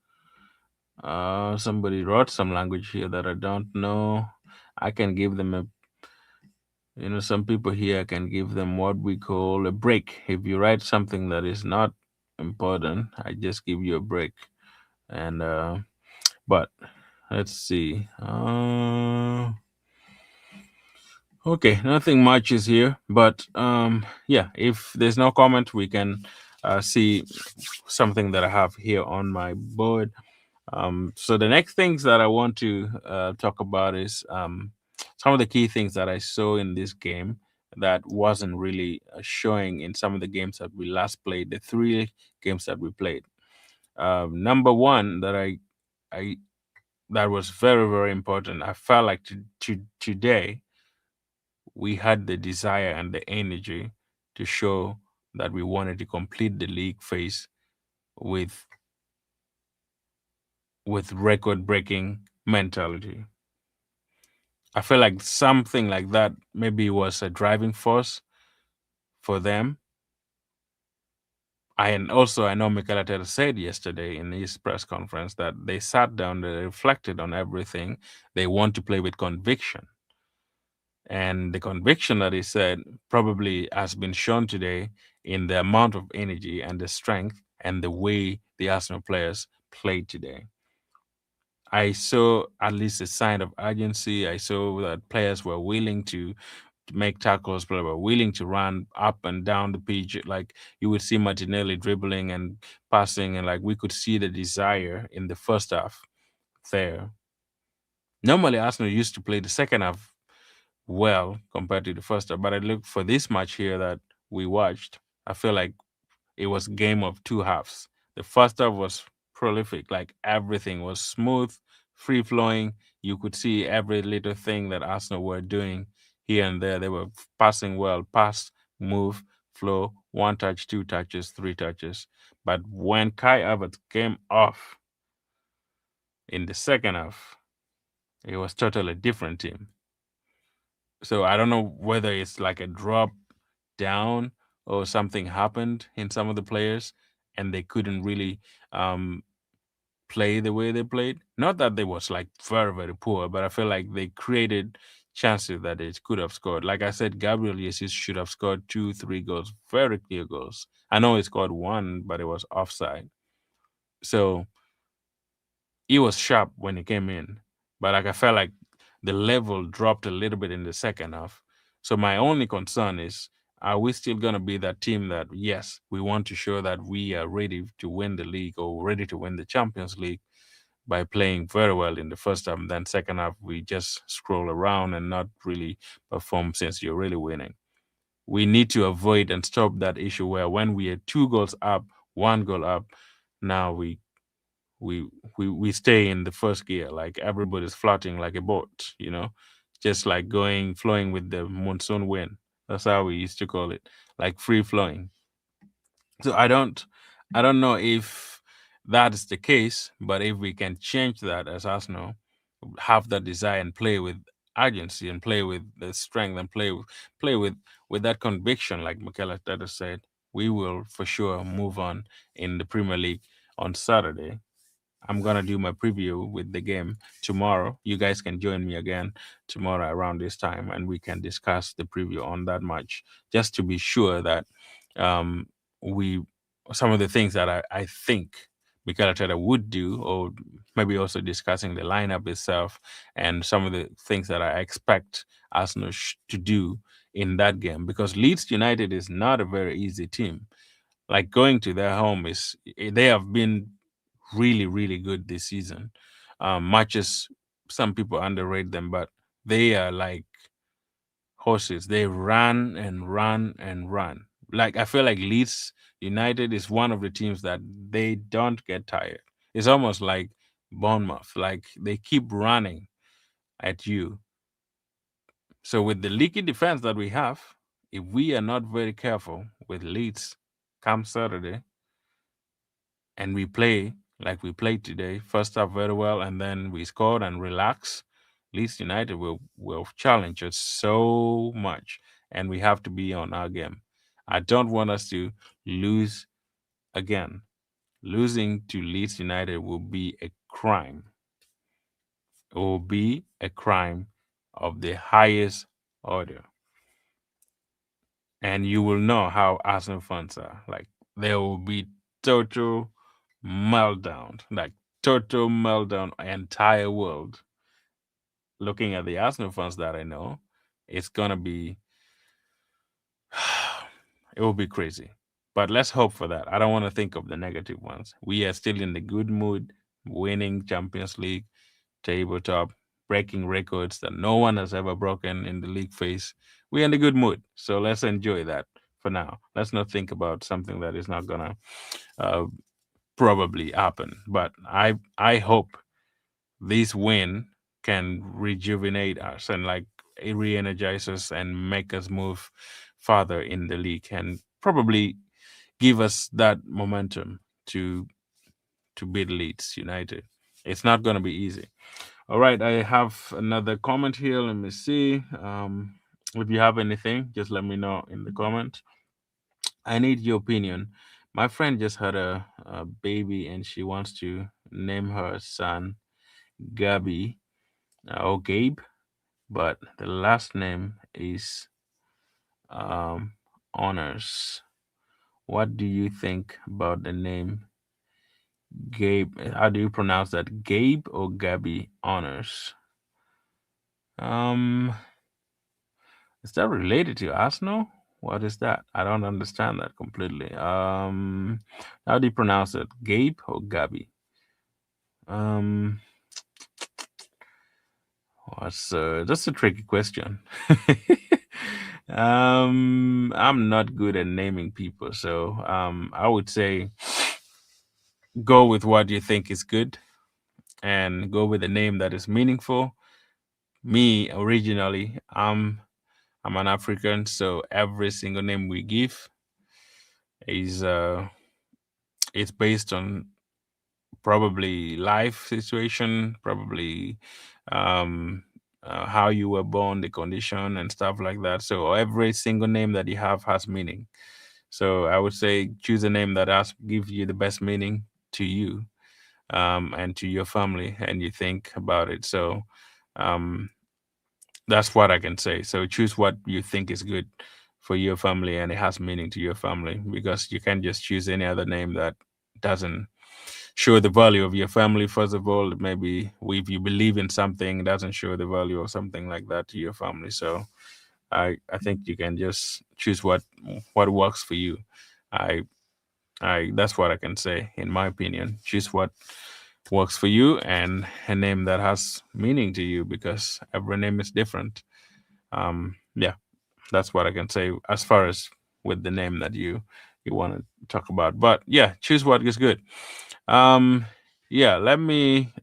Somebody wrote some language here that I don't know. I can give them a some people here can give them what we call a break. If you write something that is not important, I just give you a break. And but let's see. Okay, nothing much is here, but yeah, if there's no comment, we can see something that I have here on my board. So the next things that I want to talk about is some of the key things that I saw in this game that wasn't really showing in some of the games that we last played. The three games that we played. Number one that I that was very very important. I felt like today we had the desire and the energy to show that we wanted to complete the league phase with record breaking mentality. I feel like something like that maybe was a driving force for them. And also, I know Mikel Arteta said yesterday in his press conference that they sat down, they reflected on everything. They want to play with conviction. And the conviction that he said probably has been shown today in the amount of energy and the strength and the way the Arsenal players played today. I saw at least a sign of urgency. I saw that players were willing to make tackles, players were willing to run up and down the pitch. Like you would see Martinelli dribbling and passing, and like we could see the desire in the first half there. Normally, Arsenal used to play the second half well compared to the first half, but I look for this match here that we watched. I feel like it was game of two halves. The first half was prolific, like everything was smooth, free flowing. You could see every little thing that Arsenal were doing here and there. They were passing well, pass, move, flow, one touch, two touches, three touches. But when Kai Havertz came off in the second half, it was totally different team. So I don't know whether it's like a drop down or something happened in some of the players and they couldn't really um, play the way they played. Not that they was like very very poor, but I feel like they created chances that they could have scored. Like I said, Gabriel Jesus should have scored two, three goals, very clear goals. I know he scored one, but it was offside. So he was sharp when he came in, but like I felt like the level dropped a little bit in the second half. So my only concern is, are we still gonna be that team that yes, we want to show that we are ready to win the league or ready to win the Champions League by playing very well in the first half, then second half we just scroll around and not really perform since you're really winning. We need to avoid and stop that issue where when we are two goals up, one goal up, now we we stay in the first gear like everybody's floating like a boat, just like going flowing with the monsoon wind. That's how we used to call it, like free flowing. So I don't know if that is the case, but if we can change that as Arsenal, have that desire and play with urgency and play with the strength and play with that conviction, like Mikel Arteta said, we will for sure move on in the Premier League on Saturday. I'm gonna do my preview with the game tomorrow. You guys can join me again tomorrow around this time, and we can discuss the preview on that match, just to be sure that um, we some of the things that I think Mikel Arteta would do, or maybe also discussing the lineup itself and some of the things that I expect Arsenal to do in that game, because Leeds United is not a very easy team. Like, going to their home is they have been really, really good this season. Much as some people underrate them, but they are like horses. They run and run and run. Like, I feel like Leeds United is one of the teams that they don't get tired. It's almost like Bournemouth. Like, they keep running at you. So with the leaky defense that we have, if we are not very careful with Leeds come Saturday, and we play like we played today, first half very well, and then we scored and relax, Leeds United will challenge us so much, and we have to be on our game. I don't want us to lose again. Losing to Leeds United will be a crime. It will be a crime of the highest order. And you will know how Arsenal fans are. Like, there will be total meltdown, like total meltdown, entire world. Looking at the Arsenal fans that I know, it's gonna be, it will be crazy. But let's hope for that. I don't want to think of the negative ones. We are still in the good mood, winning Champions League, tabletop, breaking records that no one has ever broken in the league phase. We're in a good mood. So let's enjoy that for now. Let's not think about something that is not gonna uh, probably happen. But I hope this win can rejuvenate us and like re-energize us and make us move farther in the league and probably give us that momentum to beat Leeds United. It's not going to be easy. All right, I have another comment here. Let me see. If you have anything, just let me know in the comment. I need your opinion. My friend just had a baby and she wants to name her son Gabby or Gabe, but the last name is um, Honors. What do you think about the name Gabe? How do you pronounce that? Gabe or Gabby Honors? Um, is that related to Arsenal? What is that? I don't understand that completely. How do you pronounce it? Gabe or Gabby? Um, that's a tricky question. I'm not good at naming people, so I would say go with what you think is good and go with a name that is meaningful. Me originally, I'm an African, so every single name we give is it's based on probably life situation, probably um, how you were born, the condition, and stuff like that. So every single name that you have has meaning. So I would say choose a name that has give you the best meaning to you and to your family, and you think about it. So um, that's what I can say. So choose what you think is good for your family and it has meaning to your family, because you can't just choose any other name that doesn't show the value of your family. First of all, maybe if you believe in something, it doesn't show the value of something like that to your family. So I think you can just choose what works for you. I I that's what I can say in my opinion. Choose what works for you and a name that has meaning to you, because every name is different. Yeah, that's what I can say as far as with the name that you want to talk about. But yeah, choose what is good. Um, yeah, let me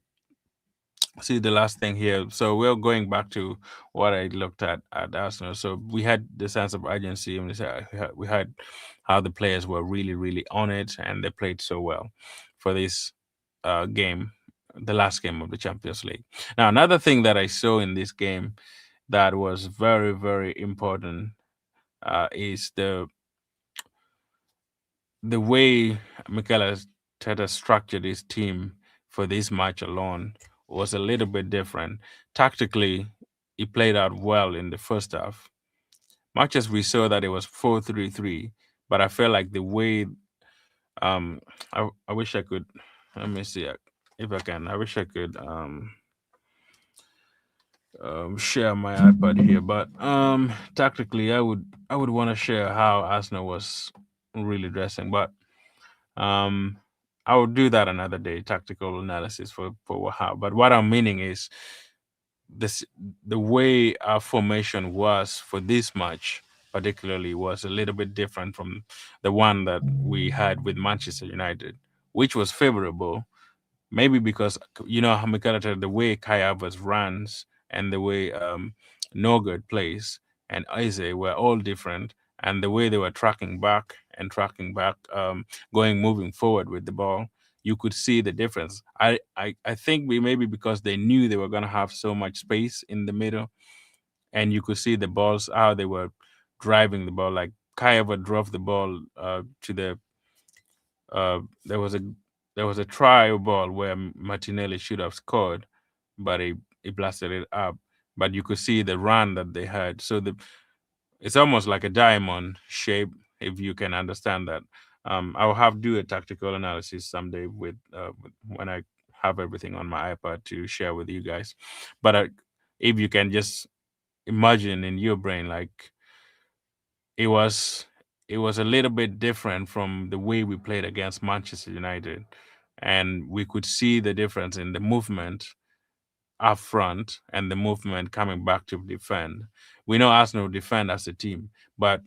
see the last thing here. So we're going back to what I looked at Arsenal. So we had the sense of urgency, and we had how the players were really, really on it, and they played so well for this game, the last game of the Champions League. Now, another thing that I saw in this game that was very, very important is the way Mikel Arteta structured his team for this match alone was a little bit different. Tactically, he played out well in the first half. Much as we saw that it was 4-3-3, but I felt like the way um I wish I could, let me see if I can. I wish I could share my iPad here, but tactically I would want to share how Arsenal was really dressing, but Um, I will do that another day, tactical analysis for how. But what I'm meaning is this: the way our formation was for this match, particularly, was a little bit different from the one that we had with Manchester United, which was favorable. Maybe because how Mikel the way Kai Havertz runs and the way Norgard plays and Eze were all different, and the way they were tracking back, going moving forward with the ball, you could see the difference. I think we maybe because they knew they were gonna have so much space in the middle, and you could see the balls how they were driving the ball. Like Kai Havertz drove the ball to the uh, there was a there was a try ball where Martinelli should have scored, but he blasted it up. But you could see the run that they had. So it's almost like a diamond shape, if you can understand that. I'll have do a tactical analysis someday with when I have everything on my iPad to share with you guys. But if you can just imagine in your brain, like it was it was a little bit different from the way we played against Manchester United, and we could see the difference in the movement up front and the movement coming back to defend. We know Arsenal defend as a team, but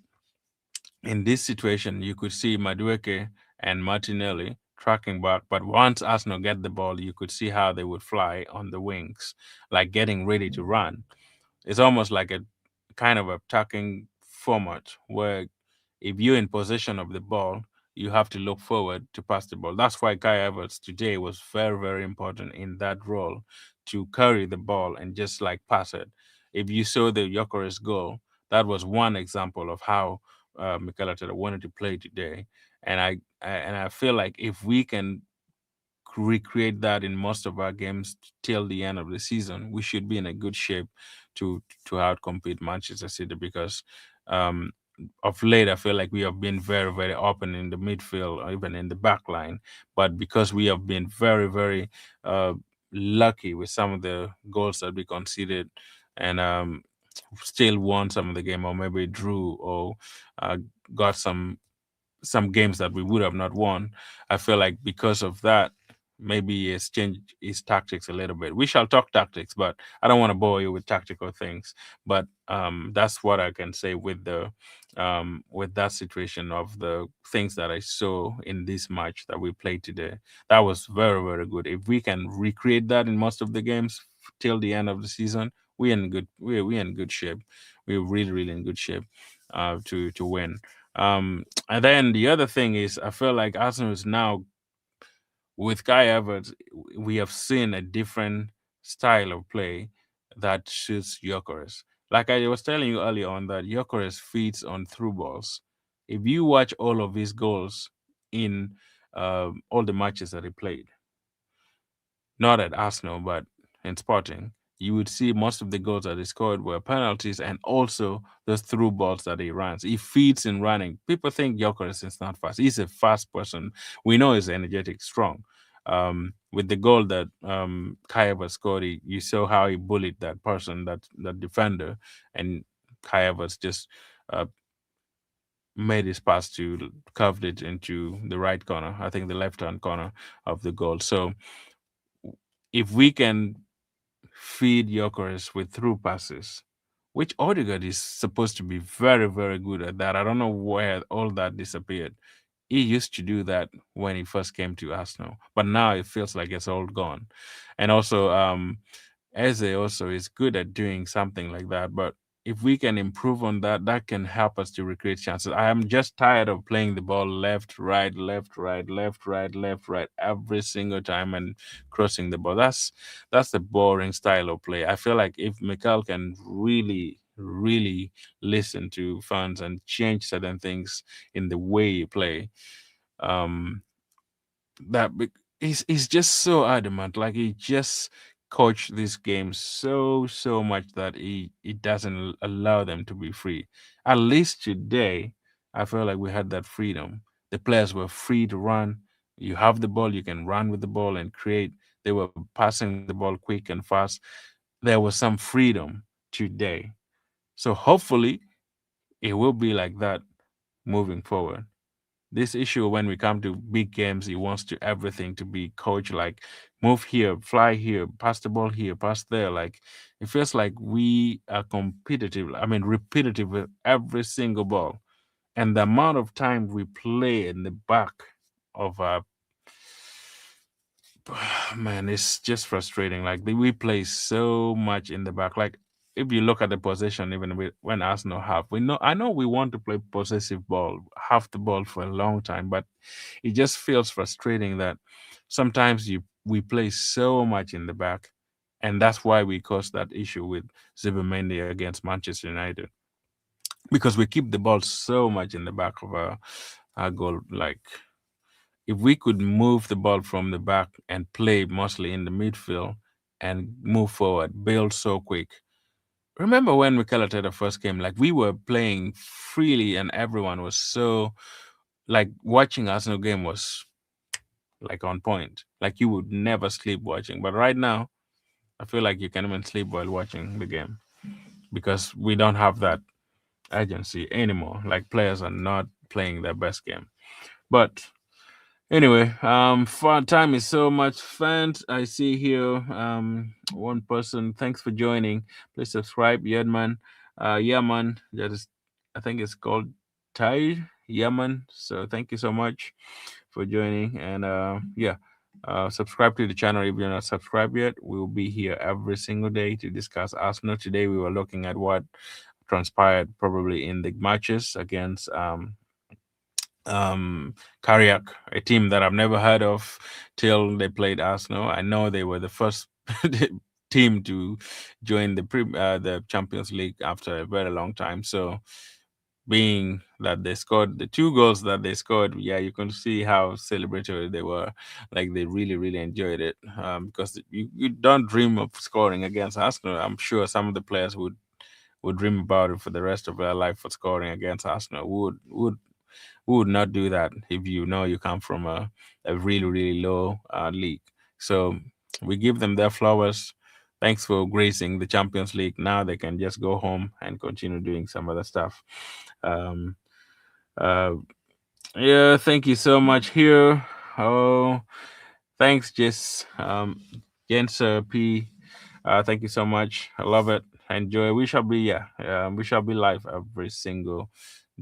in this situation, you could see Madueke and Martinelli tracking back. But once Arsenal get the ball, you could see how they would fly on the wings, like getting ready to run. It's almost like a kind of attacking format where if you're in possession of the ball, you have to look forward to pass the ball. That's why Kai Havertz today was very, very important in that role to carry the ball and just like pass it. If you saw the Gyökeres goal, that was one example of how Mikel Arteta wanted to play today. And I feel like if we can recreate that in most of our games till the end of the season, we should be in a good shape to outcompete Manchester City because um, of late I feel like we have been very very open in the midfield or even in the back line, but because we have been very very uh, lucky with some of the goals that we conceded and still won some of the game or maybe drew or uh, got some games that we would have not won. I feel like because of that, maybe he has changed his tactics a little bit. We shall talk tactics, but I don't want to bore you with tactical things. But that's what I can say with that situation of the things that I saw in this match that we played today. That was very very good. If we can recreate that in most of the games till the end of the season, we in good shape. We're really really in good shape to win. And then the other thing is, I feel like Arsenal is now with Kai Havertz, we have seen a different style of play that suits Gyökeres. Like I was telling you earlier on, that Gyökeres feeds on through balls. If you watch all of his goals in all the matches that he played, not at Arsenal, but in Sporting, you would see most of the goals that he scored were penalties and also those through balls that he runs. He feeds in running. People think Gyökeres is not fast. He's a fast person. We know he's energetic, strong. With the goal that Kai Havertz scored, you saw how he bullied that person, that defender, and Kai Havertz just uh, made his pass to curved it into the right corner. I think the left hand corner of the goal. So if we can feed Gyökeres with through passes, which Odegaard is supposed to be very, very good at that. I don't know where all that disappeared. He used to do that when he first came to Arsenal, but now it feels like it's all gone. And also, Eze also is good at doing something like that. But if we can improve on that, that can help us to recreate chances. I am just tired of playing the ball left, right, left, right, left, right, left, right every single time and crossing the ball. That's the boring style of play. I feel like if Mikel can really, really listen to fans and change certain things in the way you play, um, he's just so adamant. Like he just coached this game so much that he doesn't allow them to be free. At least today, I feel like we had that freedom. The players were free to run. You have the ball, you can run with the ball and create. They were passing the ball quick and fast. There was some freedom today. So hopefully it will be like that moving forward. This issue when we come to big games, he wants to everything to be coach like move here, fly here, pass the ball here, pass there. Like it feels like we are competitive. I mean, repetitive with every single ball, and the amount of time we play in the back of our man, it's just frustrating. Like we play so much in the back. Like if you look at the possession, even when Arsenal have, we know I know we want to play possessive ball, have the ball for a long time, but it just feels frustrating that sometimes you we play so much in the back, and that's why we caused that issue with Zubimendi against Manchester United because we keep the ball so much in the back of our goal. Like if we could move the ball from the back and play mostly in the midfield and move forward, build so quick. Remember when Mikel Arteta first came? Like we were playing freely, and everyone was so like watching Arsenal game was like on point. Like you would never sleep watching. But right now, I feel like you can even sleep while watching the game because we don't have that urgency anymore. Like players are not playing their best game. But anyway, fun time is so much fun. I see here one person. Thanks for joining. Please subscribe, Yedman. Yaman, that is I think it's called Tai Yaman. So thank you so much for joining. And yeah. Subscribe to the channel if you're not subscribed yet. We'll be here every single day to discuss Arsenal. Today we were looking at what transpired probably in the matches against Kariak, a team that I've never heard of till they played Arsenal. I know they were the first team to join the Champions League after a very long time. So, being that they scored the two goals that they scored, yeah, you can see how celebratory they were. Like they really, really enjoyed it because you don't dream of scoring against Arsenal. I'm sure some of the players would dream about it for the rest of their life for scoring against Arsenal. Would not do that if you know you come from a really, really low league. So we give them their flowers. Thanks for gracing the Champions League. Now they can just go home and continue doing some other stuff. Um, uh, yeah, thank you so much here. Oh, thanks, Jess. Jens P. Thank you so much. I love it. I enjoy. We shall be live every single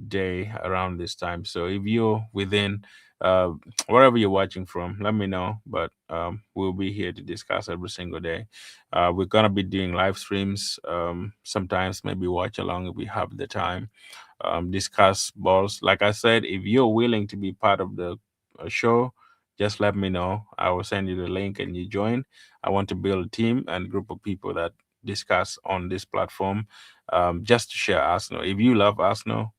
day around this time. So if you're within uh, wherever you're watching from, let me know. But we'll be here to discuss every single day. We're gonna be doing live streams. Sometimes maybe watch along if we have the time. Discuss balls. Like I said, if you're willing to be part of the show, just let me know. I will send you the link and you join. I want to build a team and group of people that discuss on this platform just to share Arsenal. If you love Arsenal,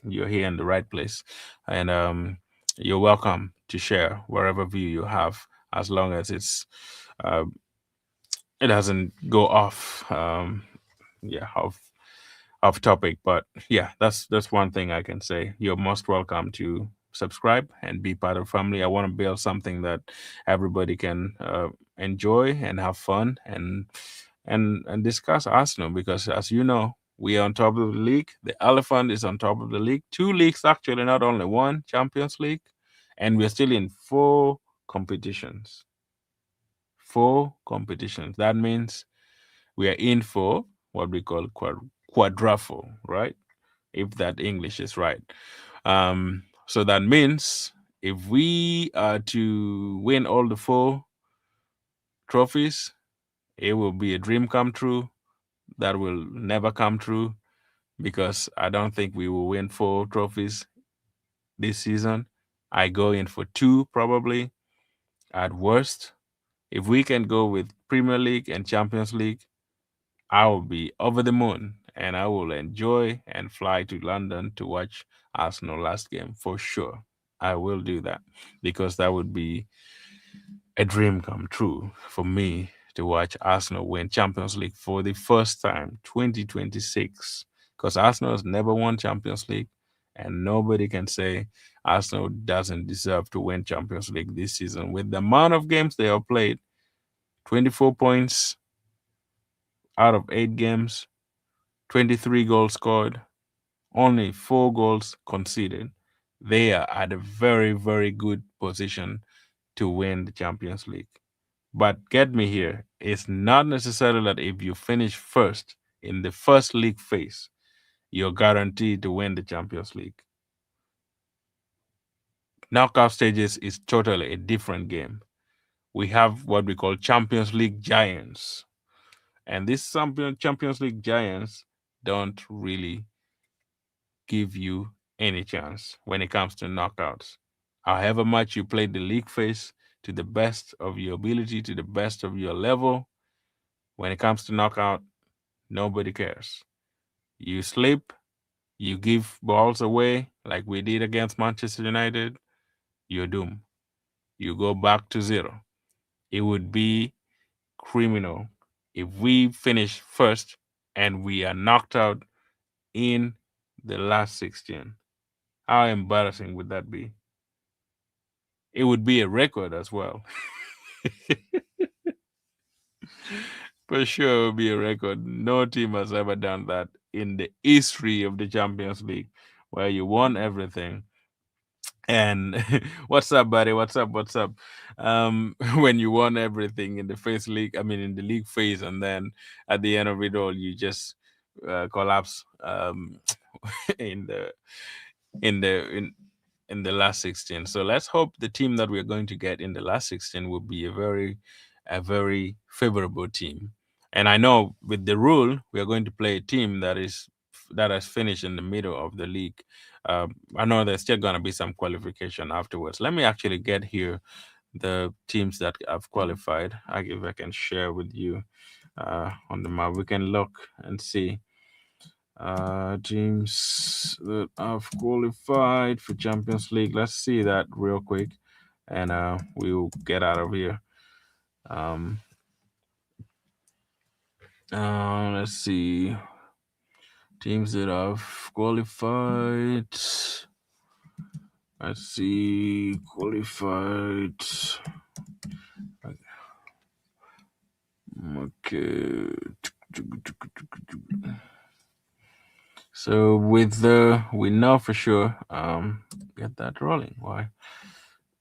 you're here in the right place. And you're welcome to share wherever view you have, as long as uh, it doesn't go off. Yeah, off topic, but yeah, that's one thing I can say. You're most welcome to subscribe and be part of the family. I want to build something that everybody can enjoy and have fun and discuss Arsenal because, as you know, we are on top of the league. The elephant is on top of the league. Two leagues actually, not only one Champions League, and we're still in competitions. Four competitions. That means we are in for what we call quadruple, right? If that English is right. So that means if we are to win all the four trophies, it will be a dream come true that will never come true because I don't think we will win four trophies this season. I go in for two probably at worst. If we can go with Premier League and Champions League, I will be over the moon and I will enjoy and fly to London to watch Arsenal last game for sure. I will do that because that would be a dream come true for me to watch Arsenal win Champions League for the first time, 2026. Because Arsenal has never won Champions League, and nobody can say Arsenal doesn't deserve to win Champions League this season. With the amount of games they have played, 24 points out of 8 games, 23 goals scored, only 4 goals conceded. They are at a very, very good position to win the Champions League. But get me here, it's not necessarily that if you finish first in the first league phase, you're guaranteed to win the Champions League. Knockout stages is totally a different game. We have what we call Champions League giants. And these Champions League giants don't really give you any chance when it comes to knockouts. However much you play the league phase to the best of your ability, to the best of your level, when it comes to knockout, nobody cares. You sleep, you give balls away like we did against Manchester United, you're doomed. You go back to zero. It would be criminal if we finish first and we are knocked out in the last 16. How embarrassing would that be? It would be a record as well. For sure, it would be a record. No team has ever done that in the history of the Champions League, where you won everything. And what's up, buddy? What's up? What's up? When you won everything in the first league, I mean, in the league phase, and then at the end of it all, you just collapse in the in the in the last 16. So let's hope the team that we're going to get in the last 16 will be a very favorable team. And I know with the rule, we are going to play a team that has finished in the middle of the league. I know there's still going to be some qualification afterwards. Let me actually get here the teams that have qualified. If I can share with you on the map, we can look and see teams that have qualified for Champions League. Let's see that real quick, and we'll get out of here. Um, let's see teams that have qualified. Let's see qualified. Okay. So we know for sure, get that rolling. Why?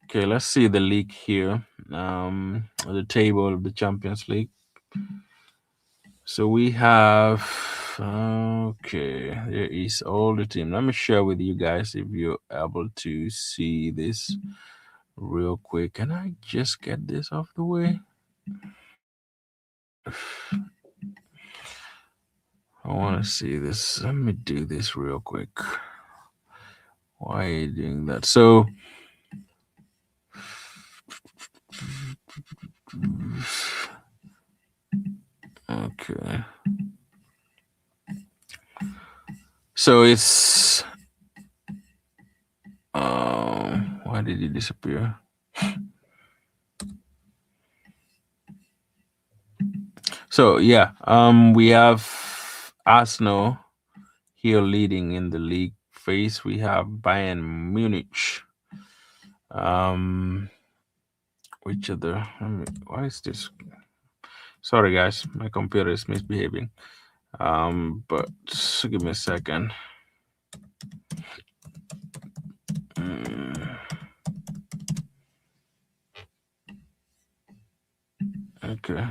Okay, let's see the league here. The table of the Champions League. So we have okay, there is all the team. Let me share with you guys if you're able to see this real quick. Can I just get this off the way? I want to see this. Let me do this real quick. Why are you doing that? So, okay. So it's. Why did it disappear? So yeah, we have Arsenal here leading in the league phase. We have Bayern Munich. Which other? Why is this? Sorry, guys, my computer is misbehaving. But give me a second. Okay.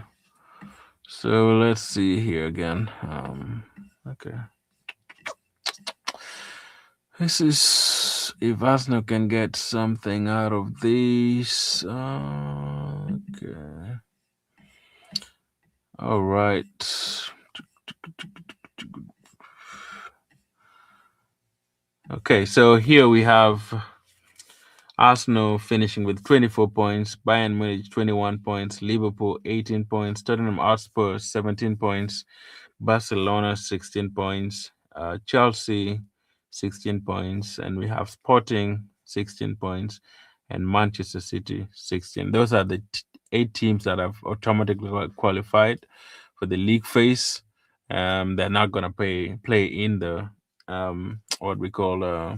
So let's see here again. Okay. This is if Arsenal can get something out of this. Okay. All right. Okay, so here we have Arsenal finishing with 24 points, Bayern Munich 21 points, Liverpool 18 points, Tottenham Hotspur 17 points, Barcelona 16 points, Chelsea 16 points, and we have Sporting 16 points, and Manchester City 16. Those are the 8 teams that have automatically qualified for the league phase. They're not going to play in the what we call uh,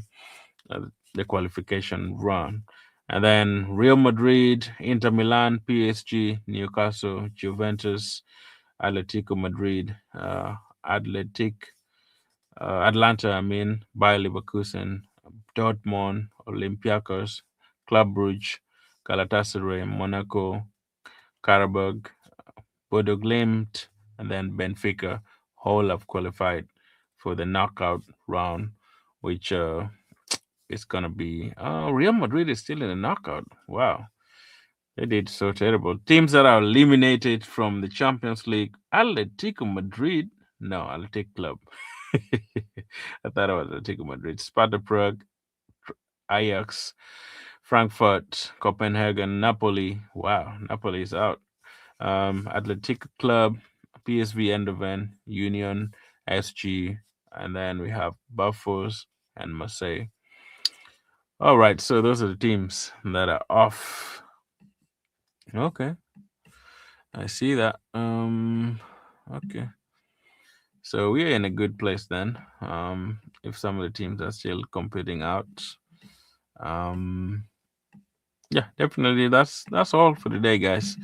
the qualification run. And then Real Madrid, Inter Milan, PSG, Newcastle, Juventus, Atletico Madrid, Atlanta, Bayer Leverkusen, Dortmund, Olympiacos, Club Brugge, Galatasaray, Monaco, Karabag, Bodo Glimt, and then Benfica all have qualified for the knockout round, which is going to be. Real Madrid is still in the knockout. Wow. They did so terrible. Teams that are eliminated from the Champions League: Atletico Madrid. No, Athletic Club. I thought it was Atletico Madrid. Sparta Prague, Ajax, Frankfurt, Copenhagen, Napoli. Wow, Napoli is out. Athletic Club, PSV Eindhoven, Union, SG, and then we have Buffos and Marseille. All right, so those are the teams that are off. Okay, I see that. Okay. So we're in a good place then. If some of the teams are still competing out. Um, yeah, definitely. That's all for today, guys.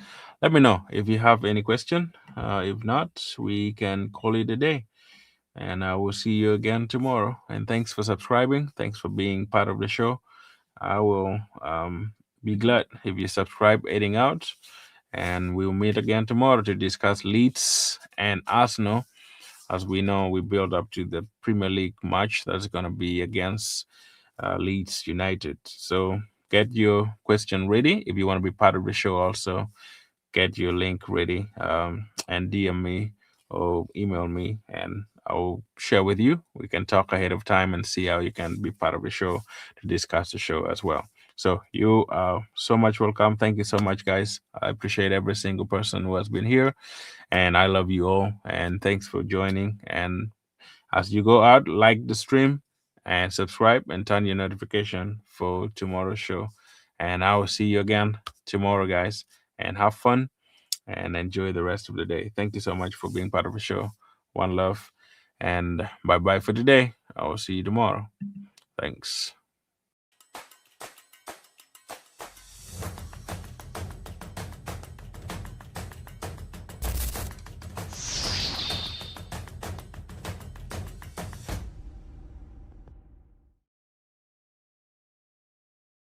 Let me know if you have any question. If not, we can call it a day. And I will see you again tomorrow. And thanks for subscribing. Thanks for being part of the show. I will be glad if you subscribe, heading out. And we'll meet again tomorrow to discuss Leeds and Arsenal. As we know, we build up to the Premier League match that's going to be against Leeds United. So get your question ready. If you want to be part of the show, also get your link ready and DM me or email me, and I'll share with you. We can talk ahead of time and see how you can be part of the show to discuss the show as well. So you are so much welcome. Thank you so much, guys. I appreciate every single person who has been here, and I love you all. And thanks for joining. And as you go out, like the stream and subscribe and turn your notification for tomorrow's show. And I will see you again tomorrow, guys. And have fun and enjoy the rest of the day. Thank you so much for being part of the show. One love. And bye bye for today. I will see you tomorrow. Thanks.